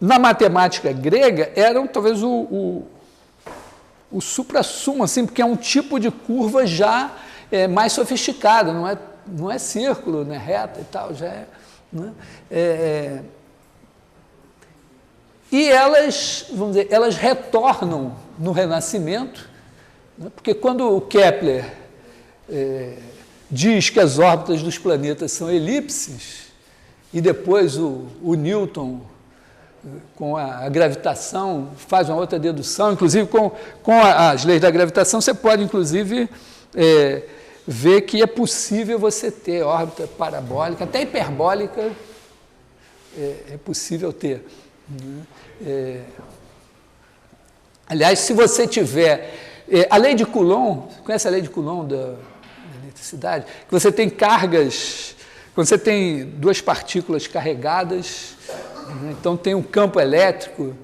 [SPEAKER 1] na matemática grega, eram talvez o suprassumo, assim, porque é um tipo de curva já mais sofisticada, não é círculo, não é reta e tal, já é... Né? E elas, vamos dizer, elas retornam no Renascimento, né? Porque quando o Kepler diz que as órbitas dos planetas são elipses, e depois o Newton, com a gravitação, faz uma outra dedução, inclusive com as leis da gravitação, você pode, inclusive, ver que é possível você ter órbita parabólica, até hiperbólica é possível ter. Né? Aliás, se você tiver... a lei de Coulomb, conhece a lei de Coulomb da eletricidade? Que você tem cargas, quando você tem duas partículas carregadas, né? Então tem um campo elétrico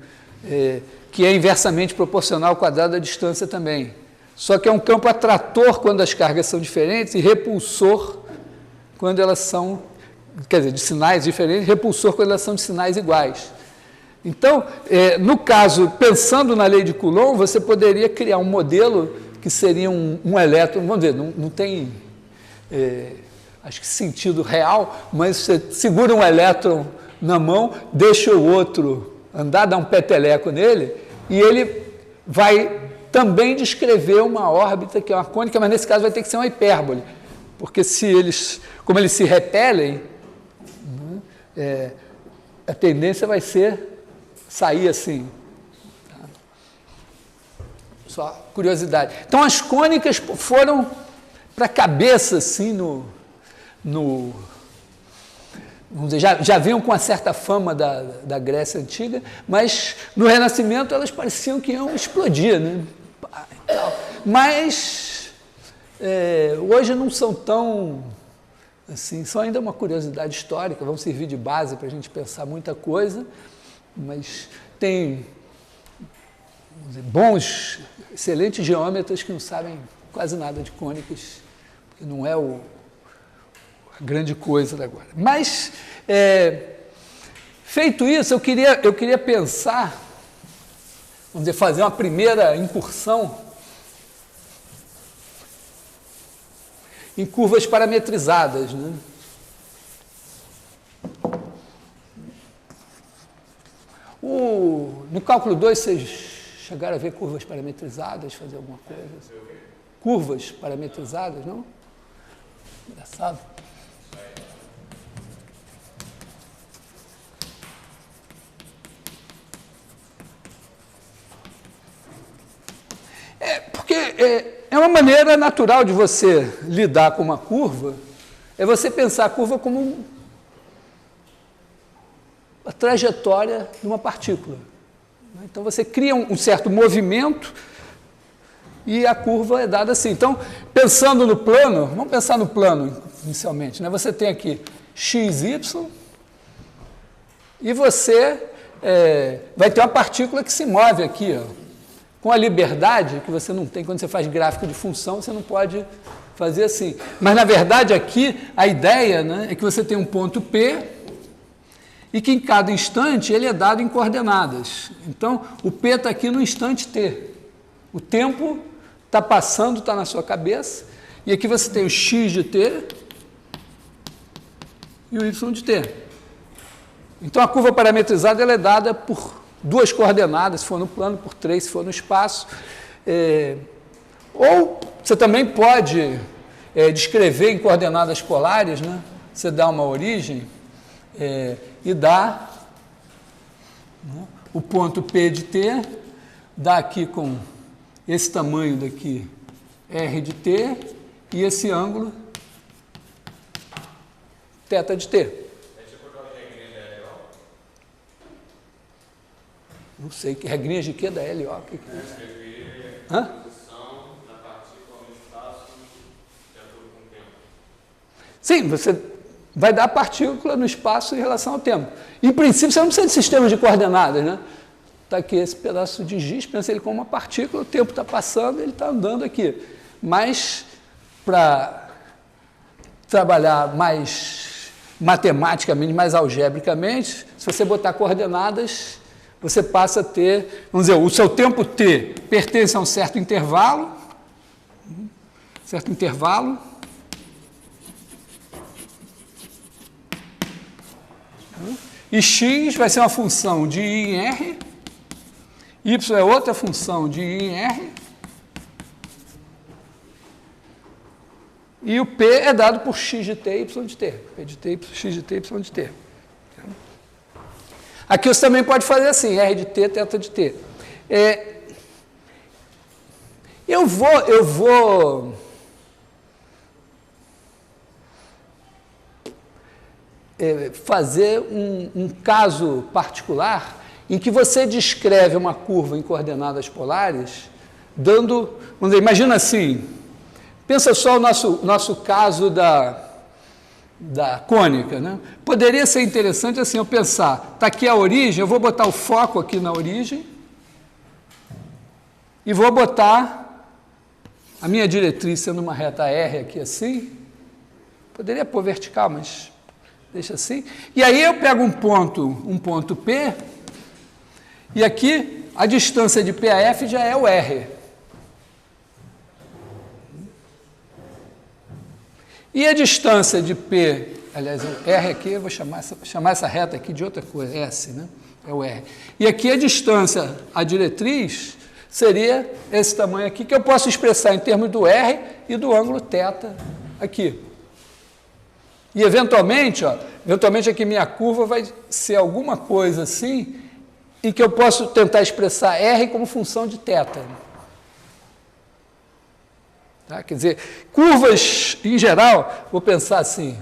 [SPEAKER 1] que é inversamente proporcional ao quadrado da distância também. Só que é um campo atrator quando as cargas são diferentes e repulsor quando elas são, quer dizer, de sinais diferentes, repulsor quando elas são de sinais iguais. Então, no caso, pensando na lei de Coulomb, você poderia criar um modelo que seria um elétron, vamos dizer, não tem, acho que sentido real, mas você segura um elétron na mão, deixa o outro andar, dá um peteleco nele, e ele vai também descrever uma órbita que é uma cônica, mas nesse caso vai ter que ser uma hipérbole, porque como eles se repelem, né, a tendência vai ser sair assim. Tá? Só curiosidade. Então as cônicas foram para a cabeça assim vamos dizer, já vinham com uma certa fama da Grécia Antiga, mas no Renascimento elas pareciam que iam explodir, né? Mas hoje não são tão assim, são ainda uma curiosidade histórica, vão servir de base para a gente pensar muita coisa, mas tem, vamos dizer, bons, excelentes geômetras que não sabem quase nada de cônicas, porque não é a grande coisa da agora. Mas, feito isso, eu queria pensar, vamos dizer, fazer uma primeira incursão em curvas parametrizadas, né? No cálculo 2, vocês chegaram a ver curvas parametrizadas, fazer alguma coisa? Curvas parametrizadas, não? Engraçado. Porque é uma maneira natural de você lidar com uma curva, é você pensar a curva como a trajetória de uma partícula. Então você cria um certo movimento e a curva é dada assim. Então, pensando no plano, vamos pensar no plano inicialmente, né? Você tem aqui x, y, e você vai ter uma partícula que se move aqui, ó, com a liberdade que você não tem quando você faz gráfico de função, você não pode fazer assim. Mas, na verdade, aqui, a ideia, né, é que você tem um ponto P e que em cada instante ele é dado em coordenadas. Então, o P está aqui no instante T. O tempo está passando, está na sua cabeça, e aqui você tem o X de T e o Y de T. Então, a curva parametrizada ela é dada por duas coordenadas, se for no plano, por 3, se for no espaço. Ou você também pode descrever em coordenadas polares, né? Você dá uma origem e dá, né, o ponto P de T, dá aqui com esse tamanho daqui, R de T, e esse ângulo, θ de T. Não sei, que regrinhas de quê? Da LO? Que é isso? Hã? Da partícula no espaço de acordo com o tempo. Sim, você vai dar a partícula no espaço em relação ao tempo. Em princípio, você não precisa de sistemas de coordenadas, né? está aqui esse pedaço de giz, pensa ele como uma partícula, o tempo está passando, ele está andando aqui. Mas, para trabalhar mais matematicamente, mais algebricamente, se você botar coordenadas, você passa a ter, vamos dizer, o seu tempo t pertence a um certo intervalo, e x vai ser uma função de i em r, y é outra função de i em r, e o p é dado por x de t e y de t, p de t, x de t, y de t. Aqui você também pode fazer assim, r de t, θ de t. Eu vou fazer um caso particular em que você descreve uma curva em coordenadas polares, dando, vamos dizer, imagina assim, pensa só o nosso caso da cônica, né? Poderia ser interessante assim, eu pensar, está aqui a origem, eu vou botar o foco aqui na origem e vou botar a minha diretriz sendo uma reta R aqui assim, poderia pôr vertical, mas deixa assim, e aí eu pego um ponto P, e aqui a distância de P a F já é o R. E a distância de P, aliás, o R aqui, eu vou chamar essa reta aqui de outra coisa, S, né? É o R. E aqui a distância, a diretriz, seria esse tamanho aqui, que eu posso expressar em termos do R e do ângulo θ aqui. E, eventualmente aqui minha curva vai ser alguma coisa assim, em que eu posso tentar expressar R como função de θ. Tá? Quer dizer, curvas, em geral, vou pensar assim.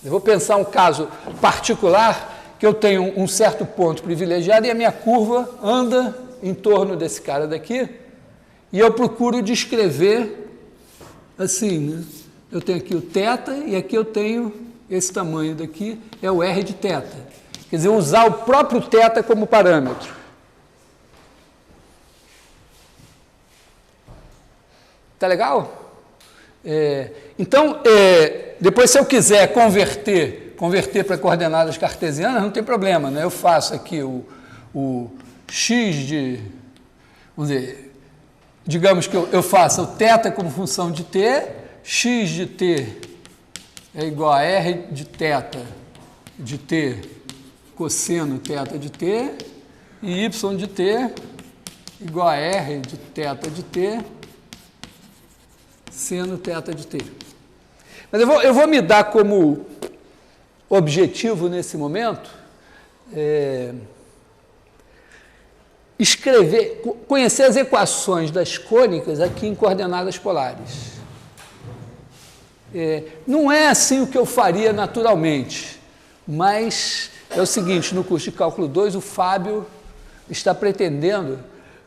[SPEAKER 1] Eu vou pensar um caso particular, que eu tenho um certo ponto privilegiado e a minha curva anda em torno desse cara daqui, e eu procuro descrever assim, né? Eu tenho aqui o θ e aqui eu tenho esse tamanho daqui, é o R de θ. Quer dizer, usar o próprio θ como parâmetro. Tá legal? Então, depois se eu quiser converter para coordenadas cartesianas, não tem problema, né? Eu faço aqui o x de, vamos dizer, digamos que eu faça o θ como função de t, x de t é igual a r de θ de t cosseno θ de t, e y de t igual a r de θ de t seno θ de t. Mas eu vou me dar como objetivo nesse momento conhecer as equações das cônicas aqui em coordenadas polares. Não é assim o que eu faria naturalmente, mas é o seguinte, no curso de Cálculo 2, o Fábio está pretendendo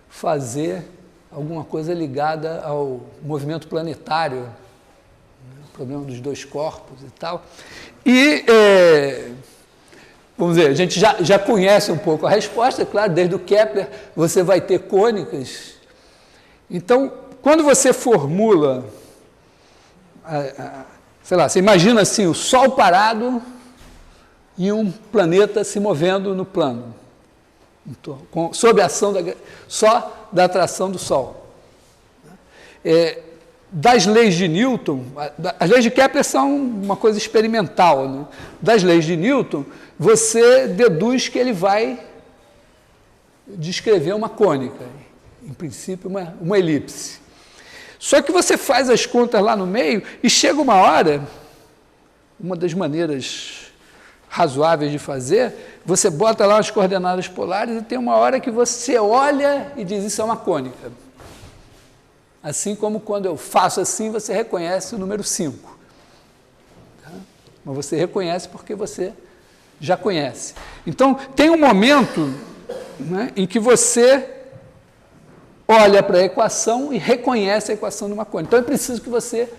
[SPEAKER 1] fazer alguma coisa ligada ao movimento planetário, né, o problema dos dois corpos e tal. E, vamos dizer, a gente já conhece um pouco a resposta, claro, desde o Kepler você vai ter cônicas. Então, quando você formula, sei lá, você imagina assim, o Sol parado e um planeta se movendo no plano, sob a ação só da atração do Sol. Das leis de Newton, as leis de Kepler são uma coisa experimental, né? Das leis de Newton, você deduz que ele vai descrever uma cônica, em princípio uma elipse. Só que você faz as contas lá no meio e chega uma hora, uma das maneiras razoáveis de fazer, você bota lá as coordenadas polares e tem uma hora que você olha e diz, isso é uma cônica. Assim como quando eu faço assim, você reconhece o número 5. Tá? Mas você reconhece porque você já conhece. Então, tem um momento, né, em que você olha para a equação e reconhece a equação de uma cônica. Então, é preciso que você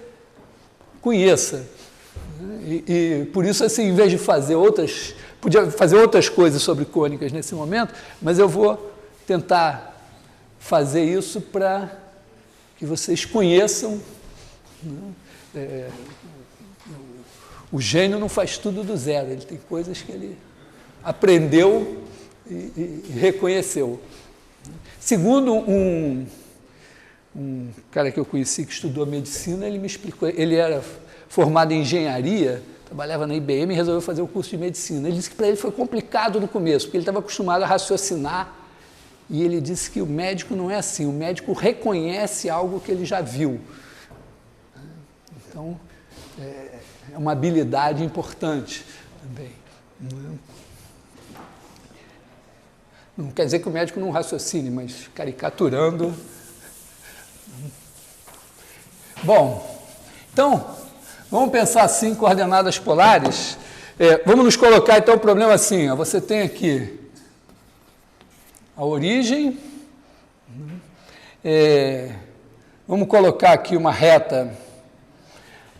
[SPEAKER 1] conheça, E por isso, assim, em vez de fazer outras... Podia fazer outras coisas sobre cônicas nesse momento, mas eu vou tentar fazer isso para que vocês conheçam, né? O gênio não faz tudo do zero, ele tem coisas que ele aprendeu e reconheceu. Segundo um cara que eu conheci que estudou medicina, ele me explicou, ele era formado em engenharia, trabalhava na IBM e resolveu fazer o curso de medicina. Ele disse que para ele foi complicado no começo, porque ele estava acostumado a raciocinar, e ele disse que o médico não é assim, o médico reconhece algo que ele já viu. Então, é uma habilidade importante também. Não quer dizer que o médico não raciocine, mas caricaturando. Bom, então, vamos pensar assim, coordenadas polares. Vamos nos colocar, então, o problema assim, ó, você tem aqui a origem, vamos colocar aqui uma reta,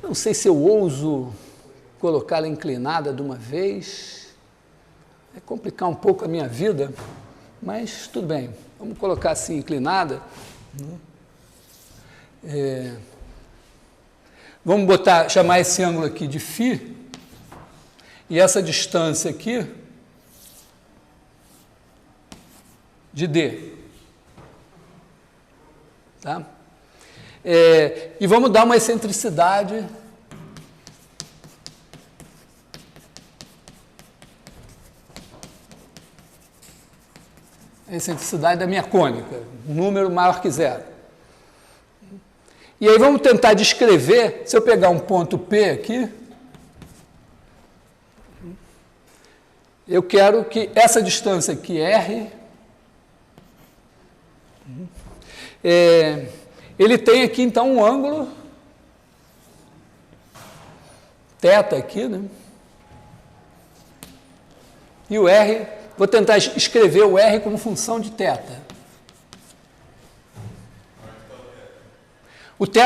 [SPEAKER 1] não sei se eu ouso colocá-la inclinada de uma vez, é complicar um pouco a minha vida, mas tudo bem, vamos colocar assim, inclinada. Vamos chamar esse ângulo aqui de φ, e essa distância aqui de D. Tá? E vamos dar uma excentricidade da minha cônica, um número maior que zero. E aí vamos tentar descrever, se eu pegar um ponto P aqui, eu quero que essa distância aqui, R, ele tem aqui então um ângulo θ aqui, né? E o R, vou tentar escrever o R como função de θ. O θ,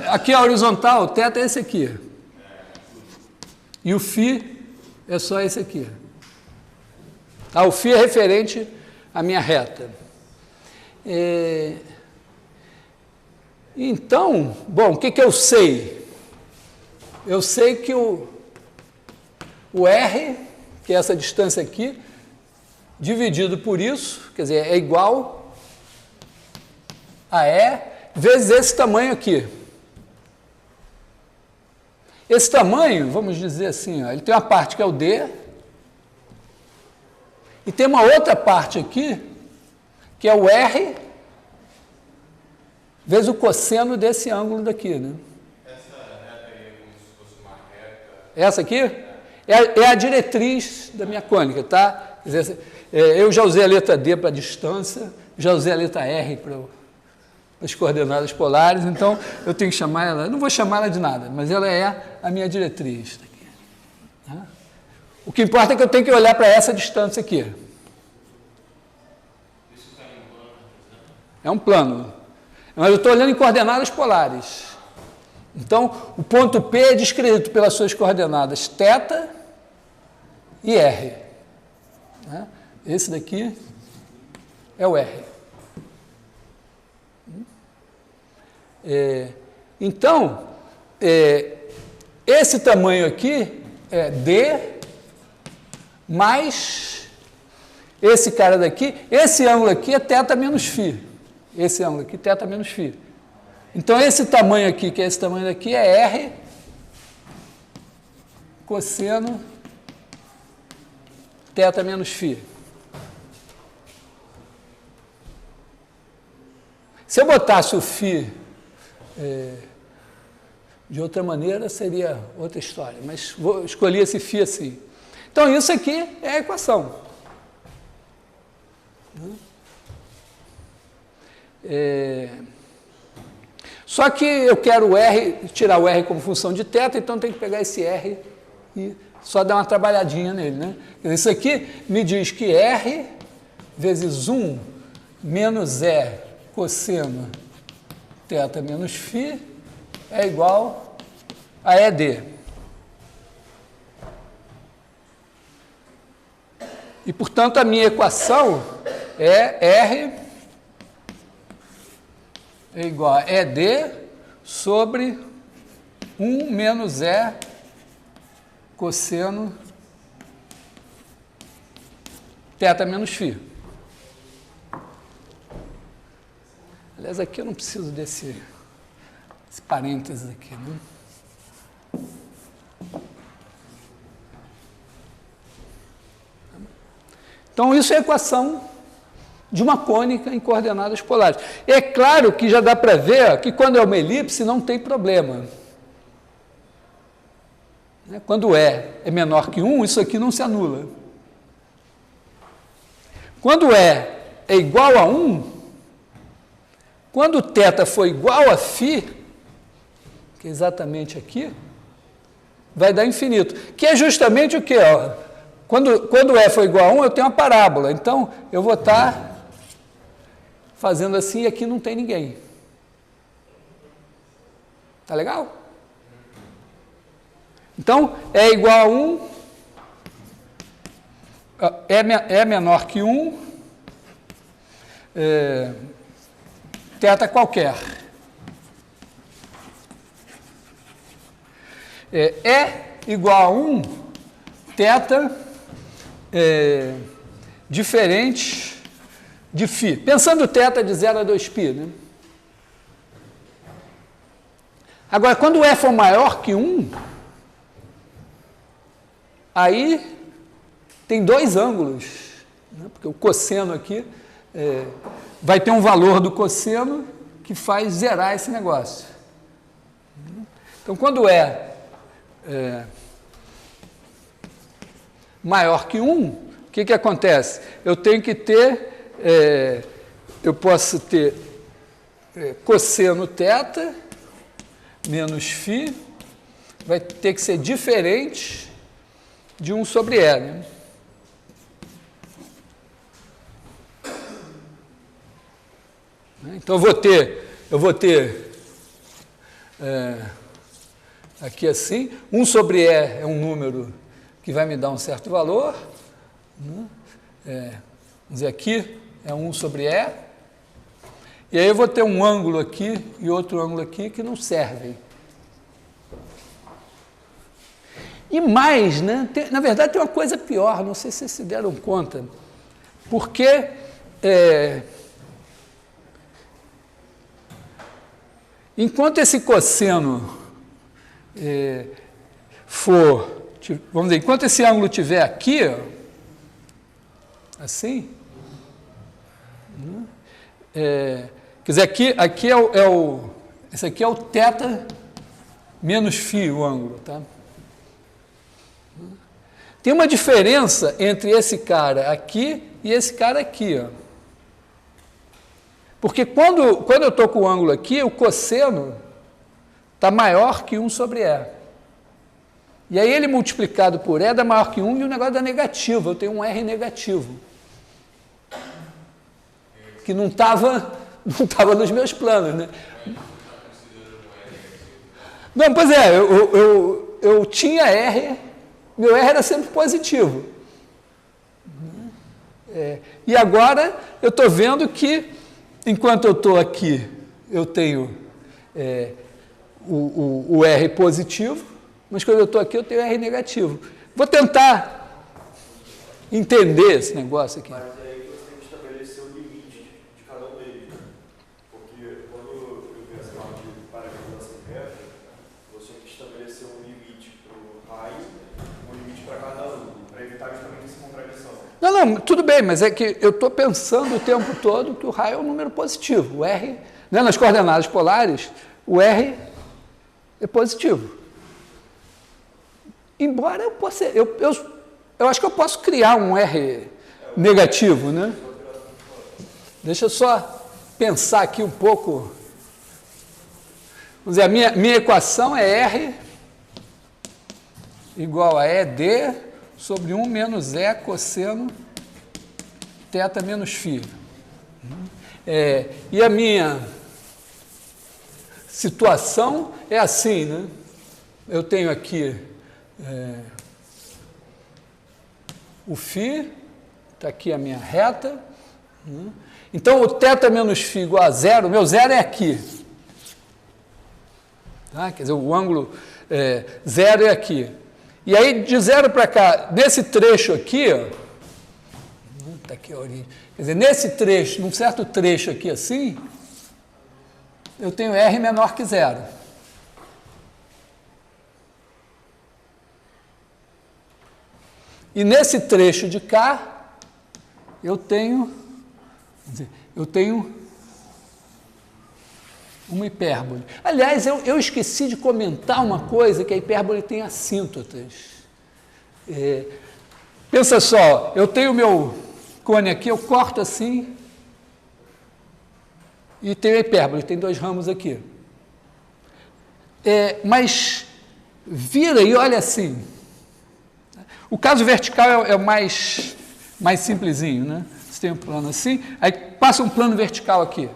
[SPEAKER 1] aqui é horizontal, o θ é esse aqui. E o φ é só esse aqui. Tá? O φ é referente à minha reta. Então, bom, o que eu sei? Eu sei que o R, que é essa distância aqui, dividido por isso, quer dizer, é igual a E, vezes esse tamanho aqui. Esse tamanho, vamos dizer assim, ó, ele tem uma parte que é o D, e tem uma outra parte aqui, que é o R, vezes o cosseno desse ângulo daqui, né?
[SPEAKER 2] Essa reta aí é como se fosse uma reta.
[SPEAKER 1] Essa aqui é a diretriz da minha cônica, tá? Quer dizer, eu já usei a letra D para a distância, já usei a letra R para as coordenadas polares, então eu tenho que chamar ela, não vou chamar ela de nada, mas ela é a minha diretriz. Tá? O que importa é que eu tenho que olhar para essa distância aqui.
[SPEAKER 2] Isso está em um plano.
[SPEAKER 1] É um plano. Mas eu estou olhando em coordenadas polares. Então, o ponto P é descrito pelas suas coordenadas θ e R. Né? Esse daqui é o R. Então, esse tamanho aqui é D mais esse cara daqui. Esse ângulo aqui é θ menos φ. Esse ângulo aqui, θ menos φ. Então, esse tamanho aqui, que é esse tamanho daqui, é R cosseno θ menos φ. Se eu botasse o φ de outra maneira, seria outra história, mas vou escolher esse φ assim. Então, isso aqui é a equação. Só que eu quero o R, tirar o R como função de θ, então tem que pegar esse R e só dar uma trabalhadinha nele, né? Isso aqui me diz que R vezes 1 menos E cosseno θ menos φ é igual a ED. E, portanto, a minha equação é R é igual a ED sobre 1 menos E cosseno θ menos φ. Aliás, aqui eu não preciso desse parênteses aqui, né? Então, isso é a equação de uma cônica em coordenadas polares. É claro que já dá para ver que quando é uma elipse não tem problema. Quando é menor que 1, isso aqui não se anula. Quando é igual a 1, quando θ for igual a φ, que é exatamente aqui, vai dar infinito. Que é justamente o que? Quando E for igual a 1, eu tenho uma parábola. Então, eu vou estar fazendo assim e aqui não tem ninguém. Tá legal? Então, é igual a 1, é menor que 1, θ qualquer. É igual a 1, θ diferente de φ. Pensando θ de 0 a 2π, né? Agora, quando E for maior que 1, aí tem dois ângulos, né? Porque o cosseno aqui vai ter um valor do cosseno que faz zerar esse negócio. Então, quando é maior que 1, o que acontece? Eu tenho que ter, eu posso ter cosseno θ menos φ, vai ter que ser diferente de 1 sobre E, né? Então, eu vou ter aqui assim, 1 sobre E é um número que vai me dar um certo valor, né? Vamos dizer, aqui é 1 sobre E, e aí eu vou ter um ângulo aqui e outro ângulo aqui que não servem. E mais, né? Na verdade tem uma coisa pior, não sei se vocês se deram conta, porque enquanto esse cosseno vamos dizer, enquanto esse ângulo estiver aqui, ó, assim, quer dizer, aqui esse aqui é o θ menos φ, o ângulo, tá? Tem uma diferença entre esse cara aqui e esse cara aqui, ó. Porque quando eu estou com o ângulo aqui, o cosseno está maior que 1 sobre E. E aí ele multiplicado por E dá maior que 1 e o negócio dá negativo, eu tenho um R negativo. Que não estava nos meus planos, né? Não, pois é, eu tinha R, meu R era sempre positivo. E agora eu estou vendo que, enquanto eu estou aqui, eu tenho o R positivo, mas quando eu estou aqui eu tenho R negativo. Vou tentar entender esse negócio aqui.
[SPEAKER 3] Mas é aí que você tem que estabelecer o limite de cada um deles. Porque quando eu vi essa aula de parametrização reta, você tem que estabelecer um limite para o raio, um limite para cada ângulo, para evitar justamente essa contradição.
[SPEAKER 1] Não, tudo bem, mas é que eu estou pensando o tempo todo que o raio é um número positivo. O R, né, nas coordenadas polares, o R é positivo. Embora eu possa... Eu acho que eu posso criar um R negativo, né? Deixa eu só pensar aqui um pouco. Vamos dizer, a minha equação é R igual a ED sobre 1 menos E cosseno θ menos φ. E a minha situação é assim, né? Eu tenho aqui o φ, Está aqui a minha reta. Né? Então, o θ menos φ igual a zero, meu zero é aqui. Tá? Quer dizer, o ângulo zero é aqui. E aí, de zero para cá, nesse trecho aqui, está aqui a origem. Quer dizer, nesse trecho, num certo trecho aqui assim, eu tenho R menor que zero. E nesse trecho de cá, eu tenho uma hipérbole. Aliás, eu esqueci de comentar uma coisa, que a hipérbole tem assíntotas. Pensa só, eu tenho o meu cone aqui, eu corto assim, e tenho a hipérbole, tem dois ramos aqui. Mas vira e olha assim. O caso vertical é o mais simplesinho, né? Você tem um plano assim, aí passa um plano vertical aqui.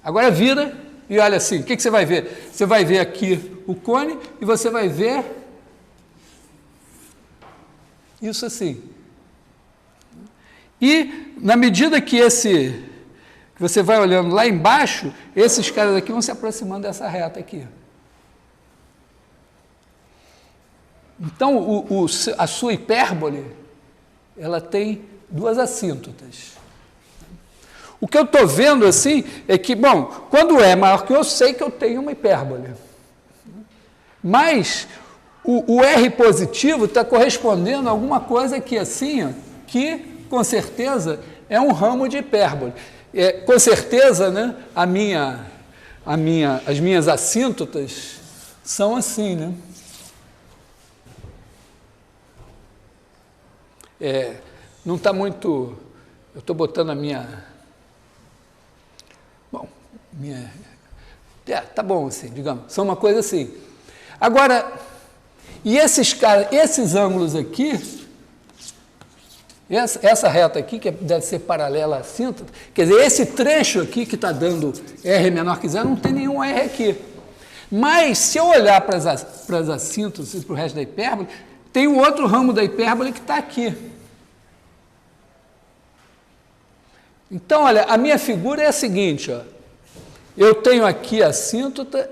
[SPEAKER 1] Agora vira e olha assim, o que você vai ver? Você vai ver aqui o cone e você vai ver isso assim. E na medida que você vai olhando lá embaixo, esses caras aqui vão se aproximando dessa reta aqui. Então, a sua hipérbole, ela tem duas assíntotas. O que eu estou vendo assim é que, bom, quando é maior que eu sei que eu tenho uma hipérbole. Mas o R positivo está correspondendo a alguma coisa aqui assim, ó, que com certeza é um ramo de hipérbole. Com certeza, né, as minhas assíntotas são assim, né? Não está muito... Eu estou botando a minha... Bom, tá bom assim, digamos. São uma coisa assim. Agora, e esses ângulos aqui, essa reta aqui, que deve ser paralela à assíntota, quer dizer, esse trecho aqui que está dando R menor que zero, não tem nenhum R aqui. Mas, se eu olhar para as assíntotas e para o resto da hipérbole, tem um outro ramo da hipérbole que está aqui. Então, olha, a minha figura é a seguinte, ó. Eu tenho aqui a assíntota,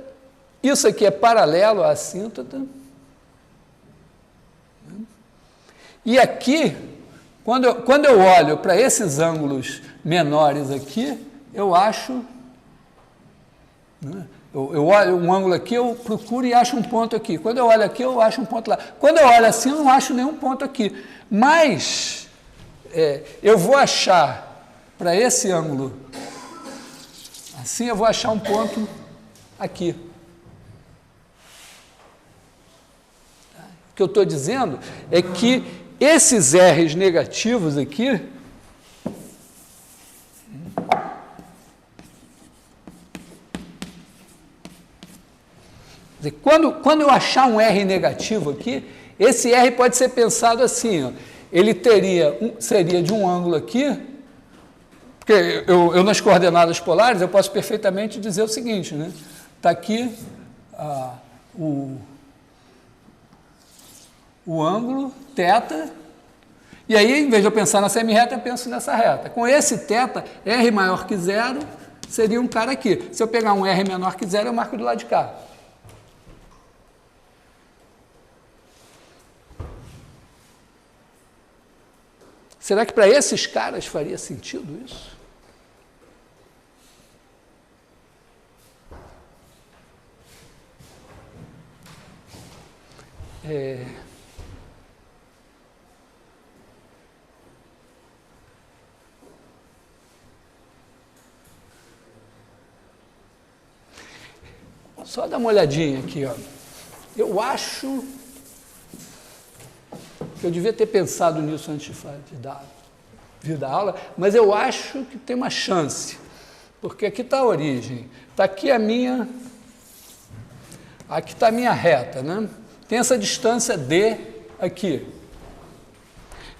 [SPEAKER 1] isso aqui é paralelo à assíntota. E aqui, quando eu olho para esses ângulos menores aqui, eu acho... Né, eu olho um ângulo aqui, eu procuro e acho um ponto aqui. Quando eu olho aqui, eu acho um ponto lá. Quando eu olho assim, eu não acho nenhum ponto aqui. Mas eu vou achar... Para esse ângulo, assim eu vou achar um ponto aqui. O que eu estou dizendo é que esses R's negativos aqui, quando eu achar um R negativo aqui, esse R pode ser pensado assim, ó, ele seria de um ângulo aqui. Porque eu nas coordenadas polares, eu posso perfeitamente dizer o seguinte, né? Está aqui o ângulo, θ, e aí, em vez de eu pensar na semirreta, eu penso nessa reta. Com esse θ, R maior que zero, seria um cara aqui. Se eu pegar um R menor que zero, eu marco do lado de cá. Será que para esses caras faria sentido isso? Só dá uma olhadinha aqui, ó. Eu acho que eu devia ter pensado nisso antes de vir da aula, mas eu acho que tem uma chance, porque aqui está a origem, está aqui aqui está a minha reta, né? Tem essa distância D aqui.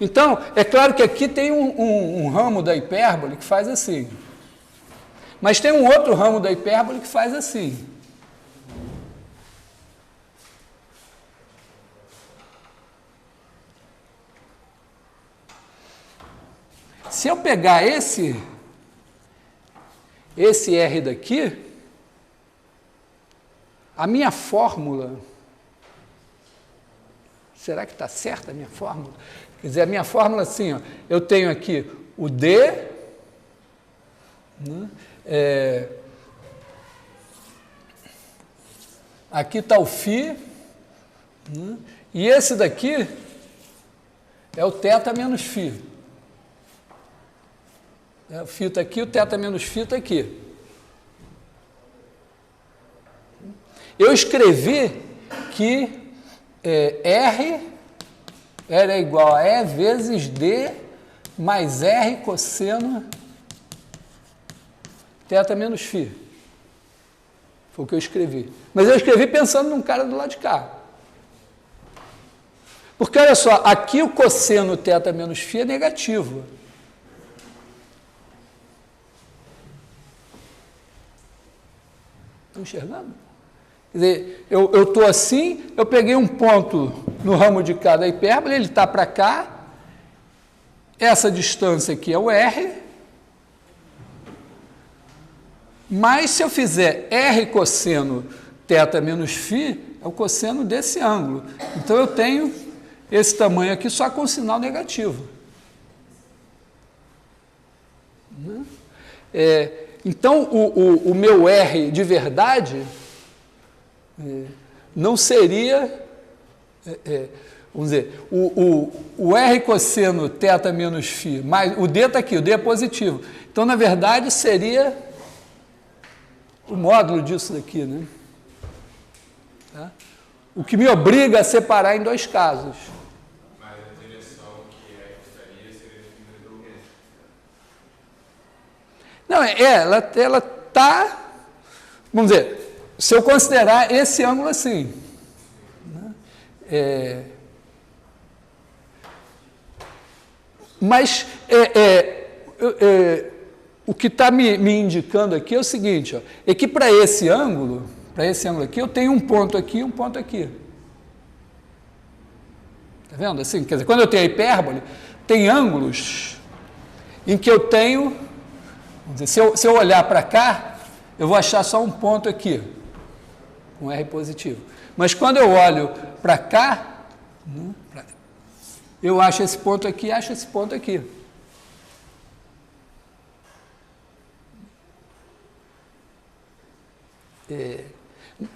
[SPEAKER 1] Então, é claro que aqui tem um ramo da hipérbole que faz assim, mas tem um outro ramo da hipérbole que faz assim. se eu pegar esse R daqui, a minha fórmula, será que está certa a minha fórmula? Quer dizer, a minha fórmula assim, ó, eu tenho aqui o D, né, aqui está o φ, né, e esse daqui é o θ menos φ. O φ está aqui, o θ menos φ está aqui. Eu escrevi que R era igual a E vezes D mais R cosseno θ menos φ. Foi o que eu escrevi. Mas eu escrevi pensando num cara do lado de cá. Porque, olha só, aqui o cosseno θ menos φ é negativo. Estão enxergando? Quer dizer, eu estou assim, eu peguei um ponto no ramo de cá da hipérbole, ele está para cá, essa distância aqui é o R, mas se eu fizer R cosseno θ menos φ, é o cosseno desse ângulo. Então eu tenho esse tamanho aqui só com sinal negativo. Então o meu R de verdade não seria, vamos dizer, o R cosseno θ menos φ, mas o D está aqui, o D é positivo. Então, na verdade, seria o módulo disso daqui, né? Tá? O que me obriga a separar em dois casos.
[SPEAKER 2] Mas a direção que estaria seria de hidrogênio.
[SPEAKER 1] Não, ela está, vamos dizer, se eu considerar esse ângulo assim, né? Mas o que está me indicando aqui é o seguinte, ó, é que para esse ângulo aqui, eu tenho um ponto aqui e um ponto aqui. Está vendo? Assim, quer dizer, quando eu tenho a hipérbole, tem ângulos em que eu tenho, vamos dizer, se eu olhar para cá, eu vou achar só um ponto aqui, com R positivo. Mas quando eu olho para cá, né, eu acho esse ponto aqui e acho esse ponto aqui.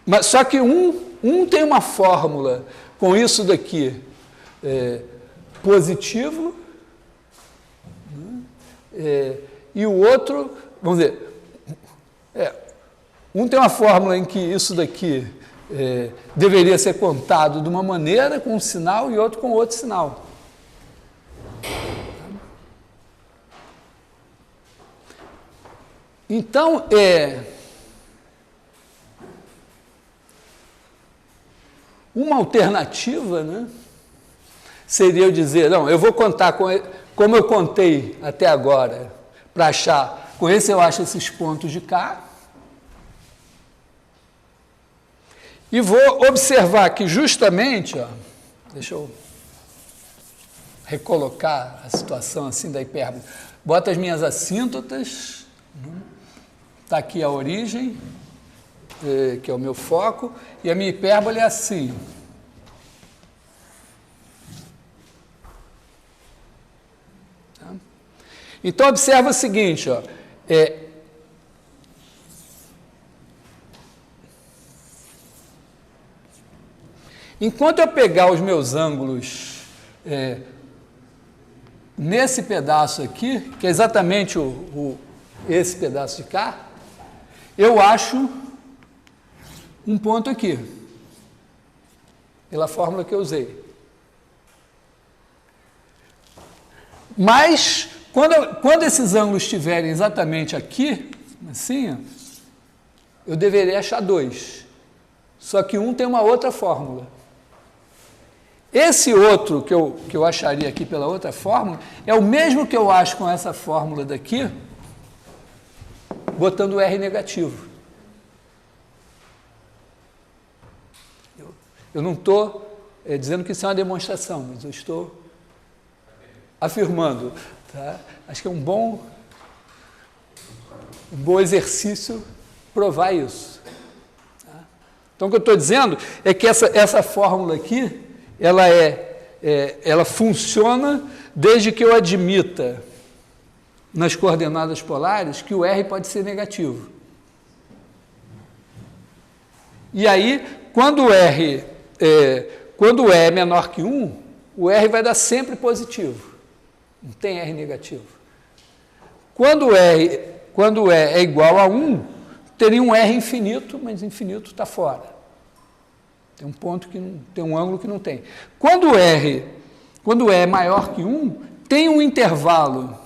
[SPEAKER 1] Mas só que um tem uma fórmula com isso daqui positivo, né, e o outro, vamos dizer, um tem uma fórmula em que isso daqui deveria ser contado de uma maneira com um sinal e outro com outro sinal. Então, uma alternativa, né, seria eu dizer, não, eu vou contar como eu contei até agora, para achar, com esse eu acho esses pontos de cá, e vou observar que justamente, ó, deixa eu recolocar a situação assim da hipérbole, boto as minhas assíntotas, está aqui a origem, que é o meu foco, e a minha hipérbole é assim. Tá? Então, observa o seguinte, ó, enquanto eu pegar os meus ângulos nesse pedaço aqui, que é exatamente esse pedaço de cá, eu acho um ponto aqui, pela fórmula que eu usei. Mas, quando esses ângulos estiverem exatamente aqui, assim, ó, eu deveria achar dois. Só que um tem uma outra fórmula. Esse outro que eu acharia aqui pela outra fórmula, é o mesmo que eu acho com essa fórmula daqui, botando o R negativo. Eu não estou dizendo que isso é uma demonstração, mas eu estou afirmando. Tá? Acho que é um bom exercício provar isso. Tá? Então, o que eu estou dizendo é que essa fórmula aqui, ela funciona desde que eu admita nas coordenadas polares que o R pode ser negativo. E aí, quando E é menor que 1, o R vai dar sempre positivo. Não tem R negativo. Quando E é igual a 1, teria um R infinito, mas infinito está fora. Tem um ponto tem um ângulo que não tem. Quando E é maior que 1, tem um intervalo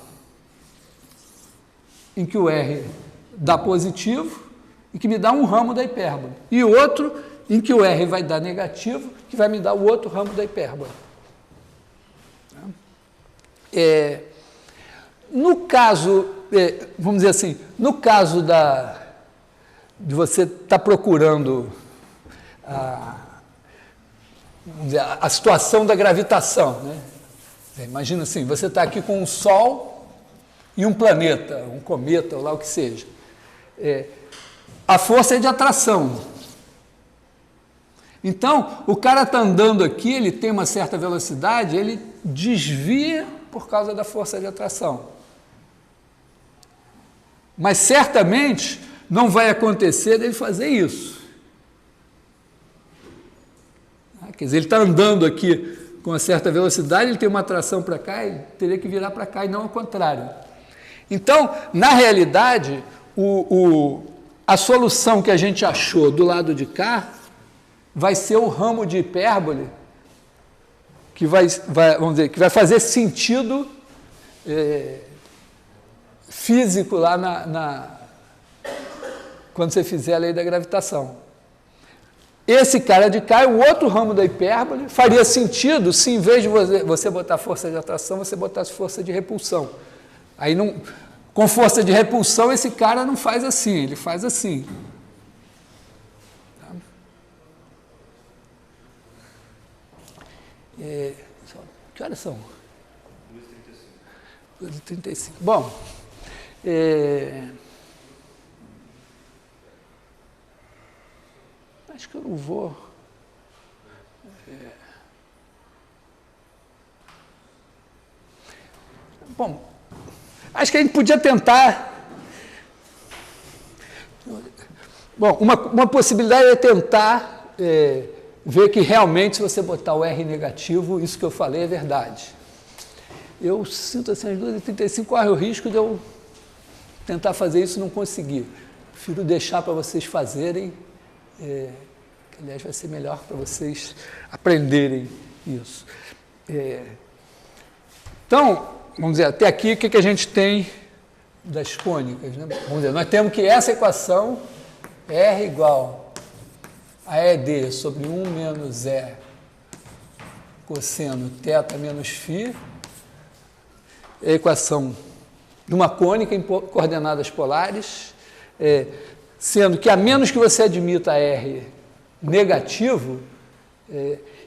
[SPEAKER 1] em que o R dá positivo e que me dá um ramo da hipérbole. E outro em que o R vai dar negativo, que vai me dar o outro ramo da hipérbole. No caso, vamos dizer assim, no caso de você estar procurando a situação da gravitação, né? Imagina assim, você está aqui com um Sol e um planeta, um cometa, ou lá o que seja. A força é de atração. Então, o cara está andando aqui, ele tem uma certa velocidade, ele desvia por causa da força de atração. Mas certamente não vai acontecer dele fazer isso. Quer dizer, ele está andando aqui com uma certa velocidade, ele tem uma atração para cá, ele teria que virar para cá e não ao contrário. Então, na realidade, a solução que a gente achou do lado de cá vai ser o ramo de hipérbole que vamos dizer, que vai fazer sentido físico lá quando você fizer a lei da gravitação. Esse cara de cá, o outro ramo da hipérbole, faria sentido se, em vez de você botar força de atração, você botasse força de repulsão. Aí, com força de repulsão, esse cara não faz assim, ele faz assim. Que horas são? 2h35. Bom, acho que eu não vou. Bom, acho que a gente podia tentar. Bom, uma possibilidade é tentar ver que realmente, se você botar o R negativo, isso que eu falei é verdade. Eu sinto assim, às 2h35 corre o risco de eu tentar fazer isso e não conseguir. Prefiro deixar para vocês fazerem, que aliás vai ser melhor para vocês aprenderem isso. Então, vamos dizer, até aqui o que a gente tem das cônicas, né? Vamos dizer, nós temos que essa equação R igual a ED sobre 1 menos E cosseno θ menos φ, é a equação de uma cônica em coordenadas polares, sendo que a menos que você admita R negativo,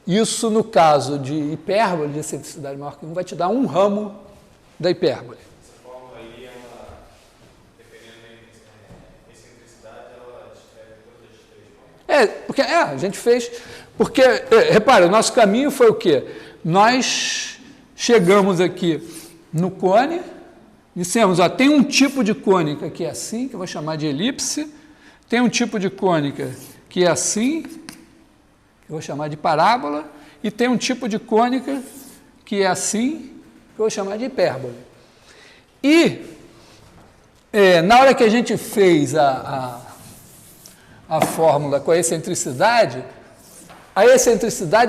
[SPEAKER 1] isso no caso de hipérbole, de excentricidade maior que 1, vai te dar um ramo da hipérbole.
[SPEAKER 2] Essa fórmula aí, dependendo da excentricidade, ela descreve todas as 3 formas.
[SPEAKER 1] Porque a gente fez, porque, repara, o nosso caminho foi o quê? Nós chegamos aqui no cone, dissemos, tem um tipo de cônica que é assim, que eu vou chamar de elipse, tem um tipo de cônica que é assim, que eu vou chamar de parábola, e tem um tipo de cônica que é assim, que eu vou chamar de hipérbole. E, na hora que a gente fez a fórmula com a excentricidade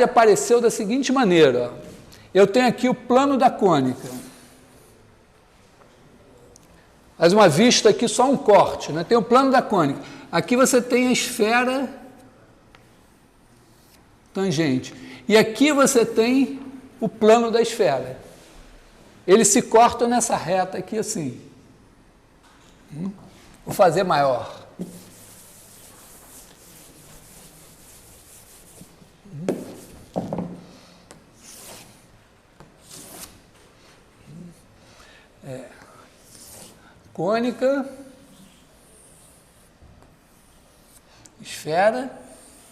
[SPEAKER 1] apareceu da seguinte maneira. Eu tenho aqui o plano da cônica. Faz uma vista aqui, só um corte, né? Tem o plano da cônica. Aqui você tem a esfera tangente. E aqui você tem o plano da esfera. Eles se cortam nessa reta aqui assim. Vou fazer maior. cônica, esfera.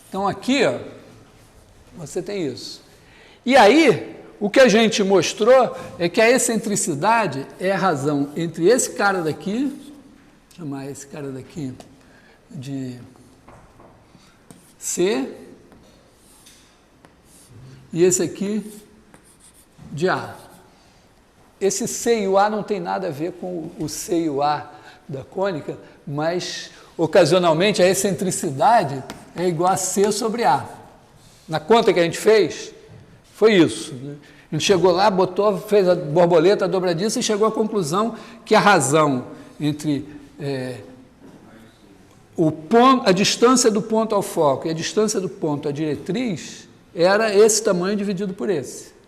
[SPEAKER 1] Então, aqui, ó, você tem isso. E aí, o que a gente mostrou é que a excentricidade é a razão entre esse cara daqui, vou chamar esse cara daqui de C, e esse aqui de A. Esse C e o A não tem nada a ver com o C e o A da cônica, mas, ocasionalmente, a excentricidade é igual a C sobre A. Na conta que a gente fez, foi isso. Né? A gente chegou lá, botou, fez a borboleta dobradiça e chegou à conclusão que a razão entre a distância do ponto ao foco e a distância do ponto à diretriz era esse tamanho dividido por esse.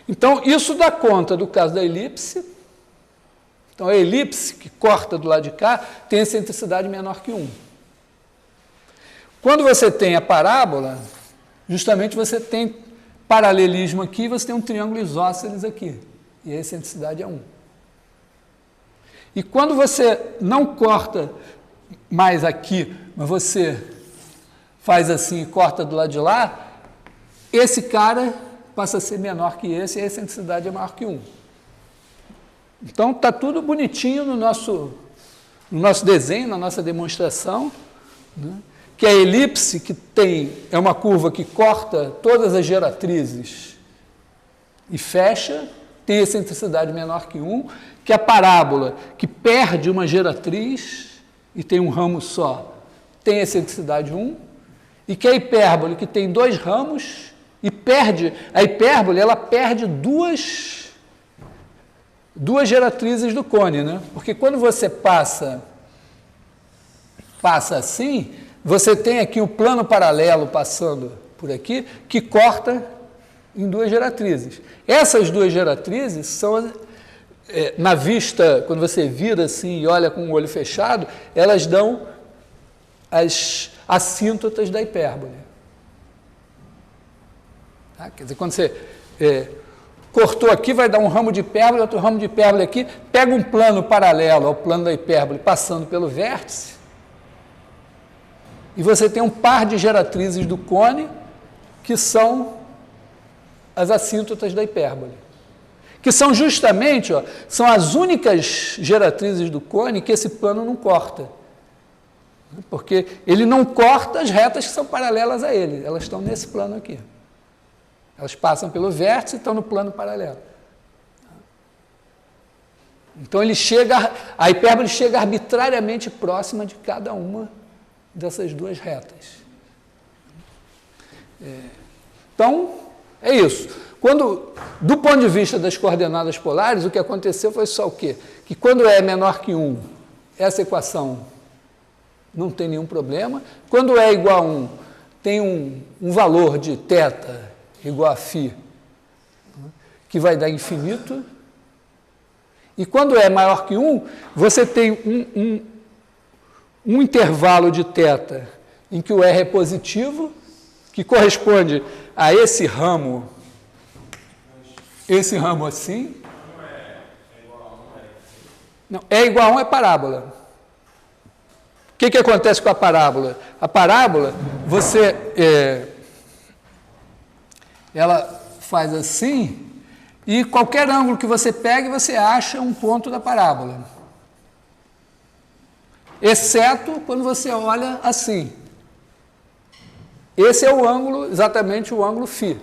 [SPEAKER 1] Então, isso dá conta do caso da elipse. Então, a elipse, que corta do lado de cá, tem excentricidade menor que 1. Quando você tem a parábola, justamente você tem paralelismo aqui, você tem um triângulo isósceles aqui, e a excentricidade é 1. E quando você não corta mais aqui, mas você faz assim e corta do lado de lá, esse cara passa a ser menor que esse e a excentricidade é maior que 1. Então, está tudo bonitinho no nosso desenho, na nossa demonstração, né? Que a elipse que é uma curva que corta todas as geratrizes e fecha, tem excentricidade menor que 1, que a parábola, que perde uma geratriz e tem um ramo só, tem excentricidade 1, e que a hipérbole, que tem 2 ramos, e a hipérbole, ela perde duas geratrizes do cone, né? Porque quando você passa assim, você tem aqui o plano paralelo passando por aqui, que corta em 2 geratrizes. Essas 2 geratrizes são, na vista, quando você vira assim e olha com o olho fechado, elas dão as assíntotas da hipérbole. Tá? Quer dizer, quando você cortou aqui, vai dar um ramo de hipérbole, outro ramo de hipérbole aqui, pega um plano paralelo ao plano da hipérbole passando pelo vértice, e você tem um par de geratrizes do cone, que são as assíntotas da hipérbole. Que são justamente, são as únicas geratrizes do cone que esse plano não corta. Porque ele não corta as retas que são paralelas a ele, elas estão nesse plano aqui. Elas passam pelo vértice e estão no plano paralelo. Então a hipérbole chega arbitrariamente próxima de cada uma dessas 2 retas. Então, é isso. Do ponto de vista das coordenadas polares, o que aconteceu foi só o quê? Que quando é menor que 1, essa equação não tem nenhum problema. Quando é igual a 1, tem um valor de θ igual a φ, que vai dar infinito. E quando é maior que 1, você tem um intervalo de θ em que o R é positivo, que corresponde a esse ramo assim. Não, é igual a 1 é parábola. O que acontece com a parábola? A parábola, ela faz assim, e qualquer ângulo que você pegue, você acha um ponto da parábola. Exceto quando você olha assim. Esse é o ângulo, exatamente o ângulo φ.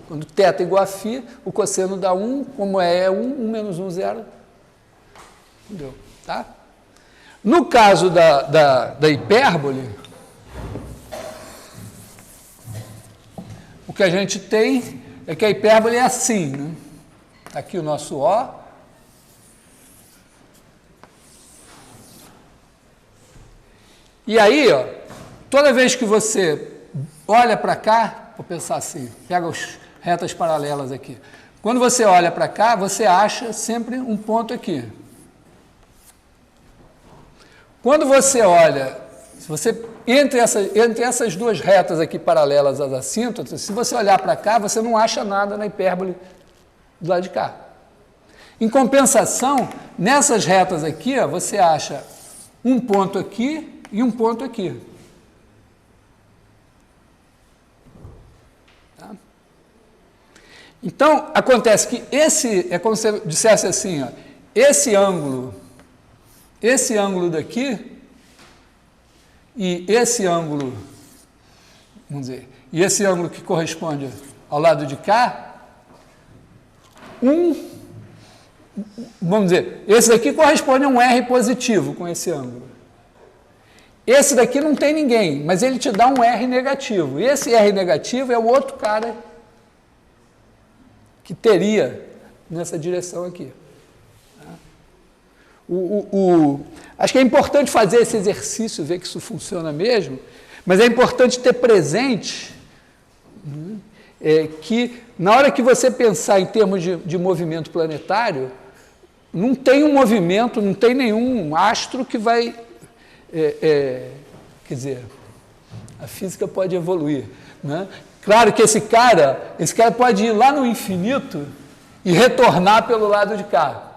[SPEAKER 1] Quando θ é igual a φ, o cosseno dá 1, como é 1, 1 menos 1, 0. Entendeu? Tá? No caso da hipérbole, o que a gente tem é que a hipérbole é assim, né? Aqui o nosso O. E aí, toda vez que você olha para cá, vou pensar assim, pega as retas paralelas aqui. Quando você olha para cá, você acha sempre um ponto aqui. Quando você olha, entre essas 2 retas aqui paralelas às assíntotas, se você olhar para cá, você não acha nada na hipérbole do lado de cá. Em compensação, nessas retas aqui, ó, você acha um ponto aqui e um ponto aqui. Tá? Então, acontece que é como se você dissesse assim, ó, esse ângulo daqui e esse ângulo, vamos dizer, e esse ângulo que corresponde ao lado de cá, vamos dizer, esse daqui corresponde a um R positivo com esse ângulo. Esse daqui não tem ninguém, mas ele te dá um R negativo. E esse R negativo é o outro cara que teria nessa direção aqui. Acho que é importante fazer esse exercício, ver que isso funciona mesmo, mas é importante ter presente que na hora que você pensar em termos de movimento planetário, não tem um movimento, não tem nenhum astro que vai... quer dizer, a física pode evoluir, né? Claro que esse cara pode ir lá no infinito e retornar pelo lado de cá.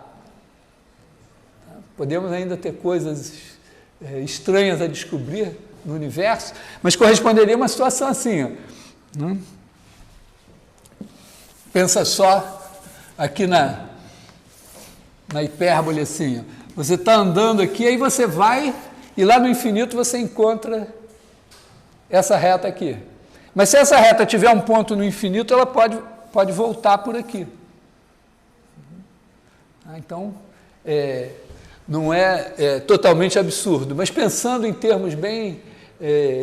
[SPEAKER 1] Podemos ainda ter coisas estranhas a descobrir no universo, mas corresponderia a uma situação assim, ó, né? Pensa só aqui na hipérbole assim, ó. Você está andando aqui, aí você vai e lá no infinito você encontra essa reta aqui. Mas se essa reta tiver um ponto no infinito, ela pode voltar por aqui. Então, não é totalmente absurdo, mas pensando em termos bem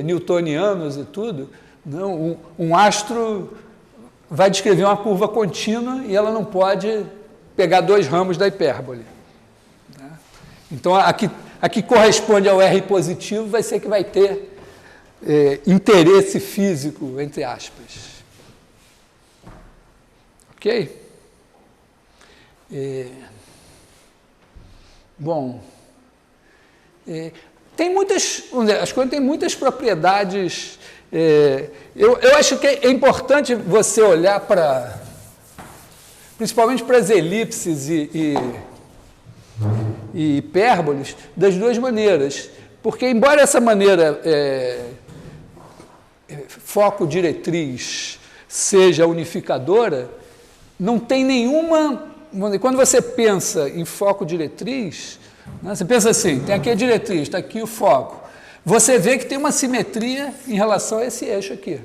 [SPEAKER 1] newtonianos e tudo, não, um astro vai descrever uma curva contínua e ela não pode pegar dois ramos da hipérbole. Né? Então, a que corresponde ao R positivo vai ser que vai ter interesse físico, entre aspas. Ok? Bom, tem muitas, as coisas têm muitas propriedades. Eu acho que é importante você olhar para, principalmente para as elipses e hipérboles, das duas maneiras. Porque, embora essa maneira foco-diretriz seja unificadora, não tem nenhuma... Quando você pensa em foco-diretriz, né, você pensa assim, tem aqui a diretriz, está aqui o foco. Você vê que tem uma simetria em relação a esse eixo aqui.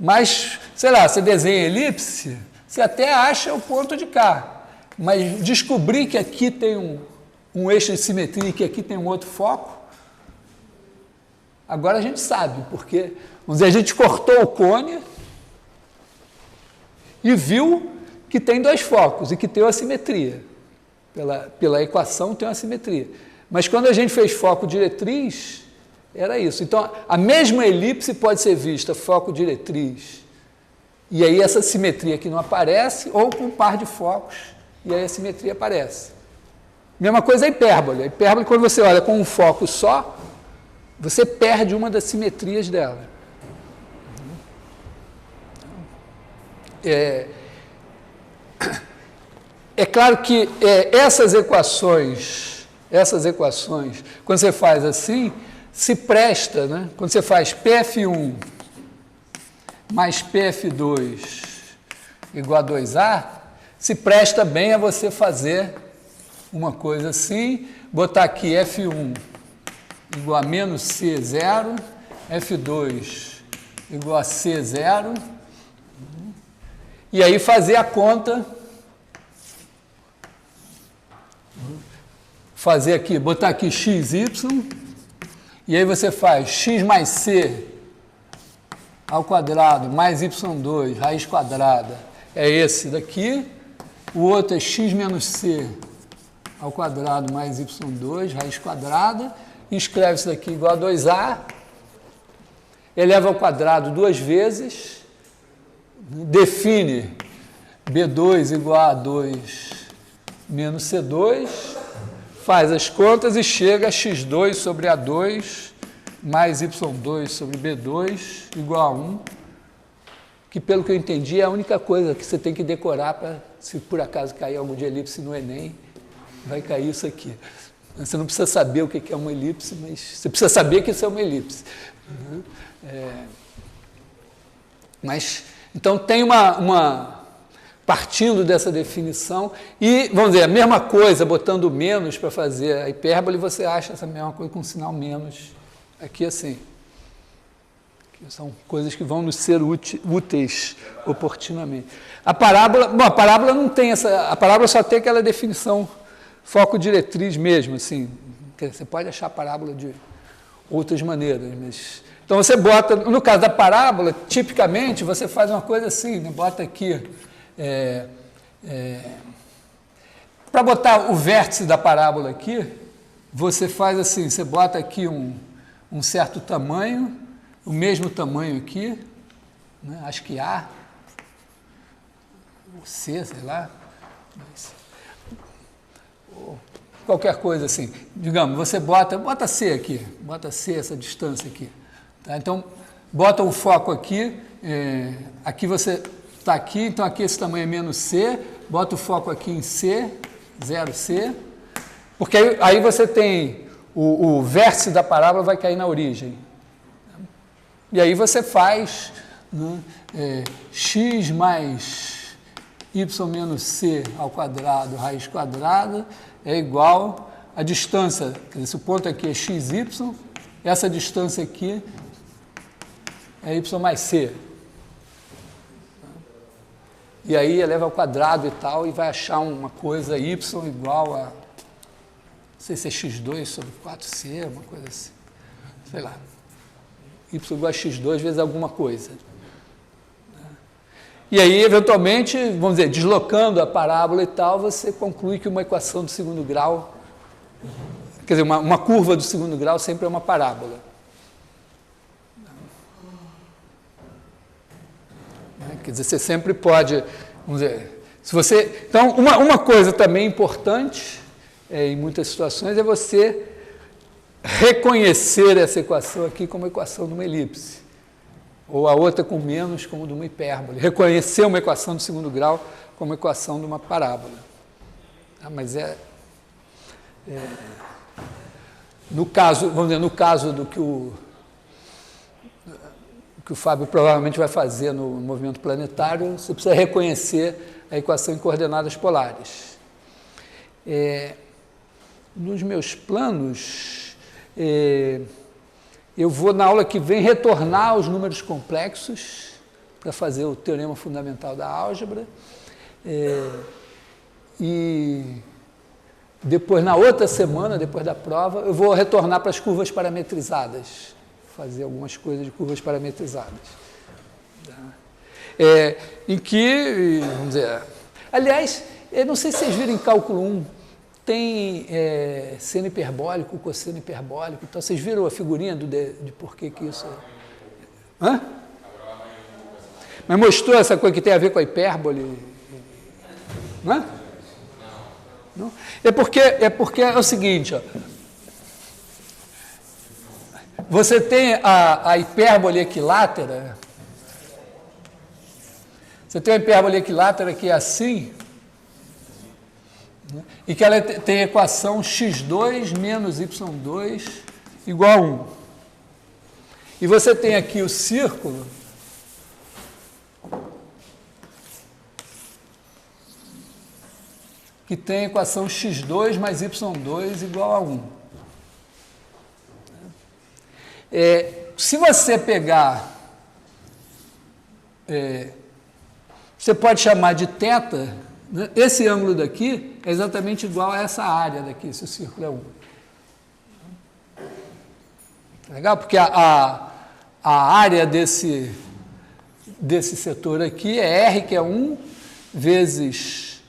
[SPEAKER 1] Mas, sei lá, você desenha elipse, você até acha o ponto de cá. Mas descobrir que aqui tem um eixo de simetria e que aqui tem um outro foco, agora a gente sabe, porque, vamos dizer, a gente cortou o cone e viu que tem dois focos e que tem uma simetria. Pela equação tem uma simetria. Mas quando a gente fez foco-diretriz, era isso. Então, a mesma elipse pode ser vista foco-diretriz, e aí essa simetria aqui não aparece, ou com um par de focos, e aí a simetria aparece. Mesma coisa a hipérbole. A hipérbole, quando você olha com um foco só, você perde uma das simetrias dela. É claro que essas equações, quando você faz assim, se presta, né? Quando você faz PF1 mais PF2 igual a 2A, se presta bem a você fazer uma coisa assim, botar aqui F1 igual a menos C0, F2 igual a C0, e aí fazer a conta, botar aqui XY, e aí você faz x mais c ao quadrado mais y2, raiz quadrada, é esse daqui, o outro é x menos c ao quadrado mais y2, raiz quadrada, e escreve isso daqui igual a 2a, eleva ao quadrado duas vezes, define B2 igual a 2 menos C2, faz as contas e chega a x2 sobre A2 mais y2 sobre B2 igual a 1, que, pelo que eu entendi, é a única coisa que você tem que decorar para, se por acaso cair algum de elipse no Enem, vai cair isso aqui. Você não precisa saber o que é uma elipse, mas você precisa saber que isso é uma elipse. Mas, então, tem partindo dessa definição, e, vamos dizer, a mesma coisa, botando menos para fazer a hipérbole, você acha essa mesma coisa com sinal menos, aqui assim. Que são coisas que vão nos ser úteis oportunamente. A parábola não tem essa, a parábola só tem aquela definição foco-diretriz mesmo, assim. Você pode achar a parábola de outras maneiras, mas... Então, você bota, no caso da parábola, tipicamente, você faz uma coisa assim, né? Bota aqui, para botar o vértice da parábola aqui, você faz assim, você bota aqui um certo tamanho, o mesmo tamanho aqui, né? Acho que A, ou C, sei lá, qualquer coisa assim. Digamos, você bota C aqui, bota C, essa distância aqui. Tá? Então, bota um foco aqui, aqui você está aqui, então aqui esse tamanho é menos C, bota o foco aqui em C, 0C, porque aí você tem o vértice da parábola vai cair na origem. E aí você faz, né, x mais y menos c ao quadrado, raiz quadrada, é igual a distância, quer dizer, se o ponto aqui é xy, essa distância aqui é y mais c. E aí eleva ao quadrado e tal, e vai achar uma coisa y igual a, não sei se é x2 sobre 4c, uma coisa assim, sei lá. Y igual a x2 vezes alguma coisa. E aí, eventualmente, vamos dizer, deslocando a parábola e tal, você conclui que uma equação do segundo grau, quer dizer, uma curva do segundo grau sempre é uma parábola. Quer dizer, você sempre pode, vamos dizer, se você... Então, uma coisa também importante, em muitas situações, é você reconhecer essa equação aqui como equação de uma elipse, ou a outra com menos como de uma hipérbole. Reconhecer uma equação do segundo grau como equação de uma parábola. Mas no caso, vamos dizer, no caso do que o Fábio provavelmente vai fazer no movimento planetário, você precisa reconhecer a equação em coordenadas polares. Nos meus planos, eu vou, na aula que vem, retornar aos números complexos para fazer o teorema fundamental da álgebra. E depois, na outra semana, depois da prova, eu vou retornar para as curvas parametrizadas, fazer algumas coisas de curvas parametrizadas. Em que, vamos dizer... Aliás, eu não sei se vocês viram em cálculo 1, tem seno hiperbólico, cosseno hiperbólico, então vocês viram a figurinha de por que isso... Hã? Mas mostrou essa coisa que tem a ver com a hipérbole? Não? Não? É porque é o seguinte, ó, você tem a hipérbole equilátera, você tem a hipérbole equilátera que é assim, né, e que ela tem a equação x2 menos y2 igual a 1. E você tem aqui o círculo, que tem a equação x2 mais y2 igual a 1. Se você pegar, você pode chamar de θ, né? Esse ângulo daqui é exatamente igual a essa área daqui, se o círculo é 1. Legal? Porque a área desse setor aqui é R, que é 1, vezes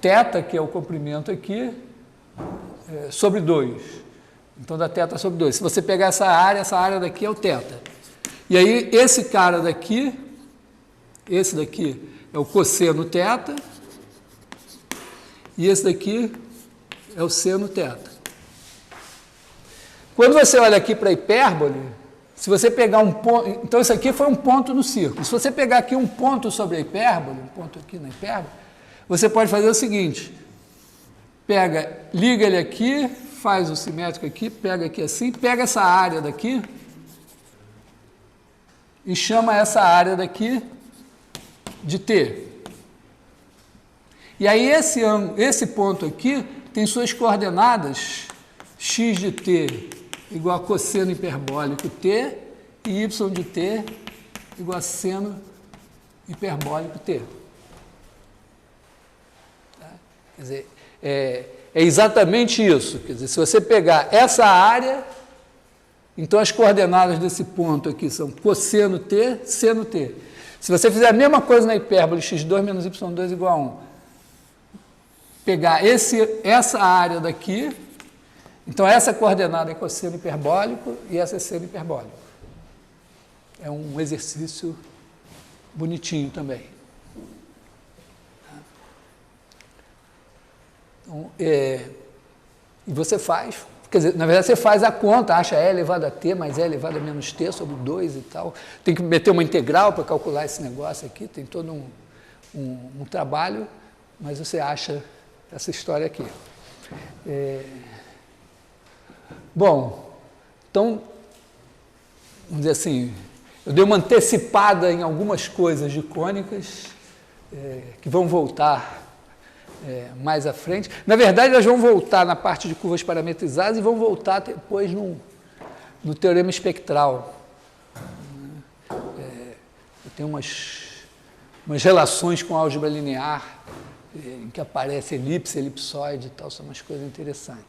[SPEAKER 1] θ, que é o comprimento aqui, sobre 2. Então, dá θ sobre 2. Se você pegar essa área daqui é o θ. E aí, esse cara daqui, esse daqui é o cosseno θ, e esse daqui é o seno θ. Quando você olha aqui para a hipérbole, se você pegar um ponto... Então, isso aqui foi um ponto no círculo. Se você pegar aqui um ponto sobre a hipérbole, um ponto aqui na hipérbole, você pode fazer o seguinte, liga ele aqui, faz o simétrico aqui, pega aqui assim, pega essa área daqui e chama essa área daqui de T. E aí esse ponto aqui tem suas coordenadas x de t igual a cosseno hiperbólico t e y de t igual a seno hiperbólico t. Tá? Quer dizer, é exatamente isso. Quer dizer, se você pegar essa área, então as coordenadas desse ponto aqui são cosseno t, seno t. Se você fizer a mesma coisa na hipérbole x2 menos y2 igual a 1, pegar essa área daqui, então essa coordenada é cosseno hiperbólico e essa é seno hiperbólico. É um exercício bonitinho também. Então, e você faz, quer dizer, na verdade você faz a conta, acha E elevado a T mais E elevado a menos T sobre 2 e tal. Tem que meter uma integral para calcular esse negócio aqui, tem todo um trabalho, mas você acha essa história aqui. Bom, então, vamos dizer assim, eu dei uma antecipada em algumas coisas de cônicas que vão voltar mais à frente. Na verdade, elas vão voltar na parte de curvas parametrizadas e vão voltar depois no teorema espectral. Tem umas relações com álgebra linear em que aparece elipse, elipsoide e tal, são umas coisas interessantes.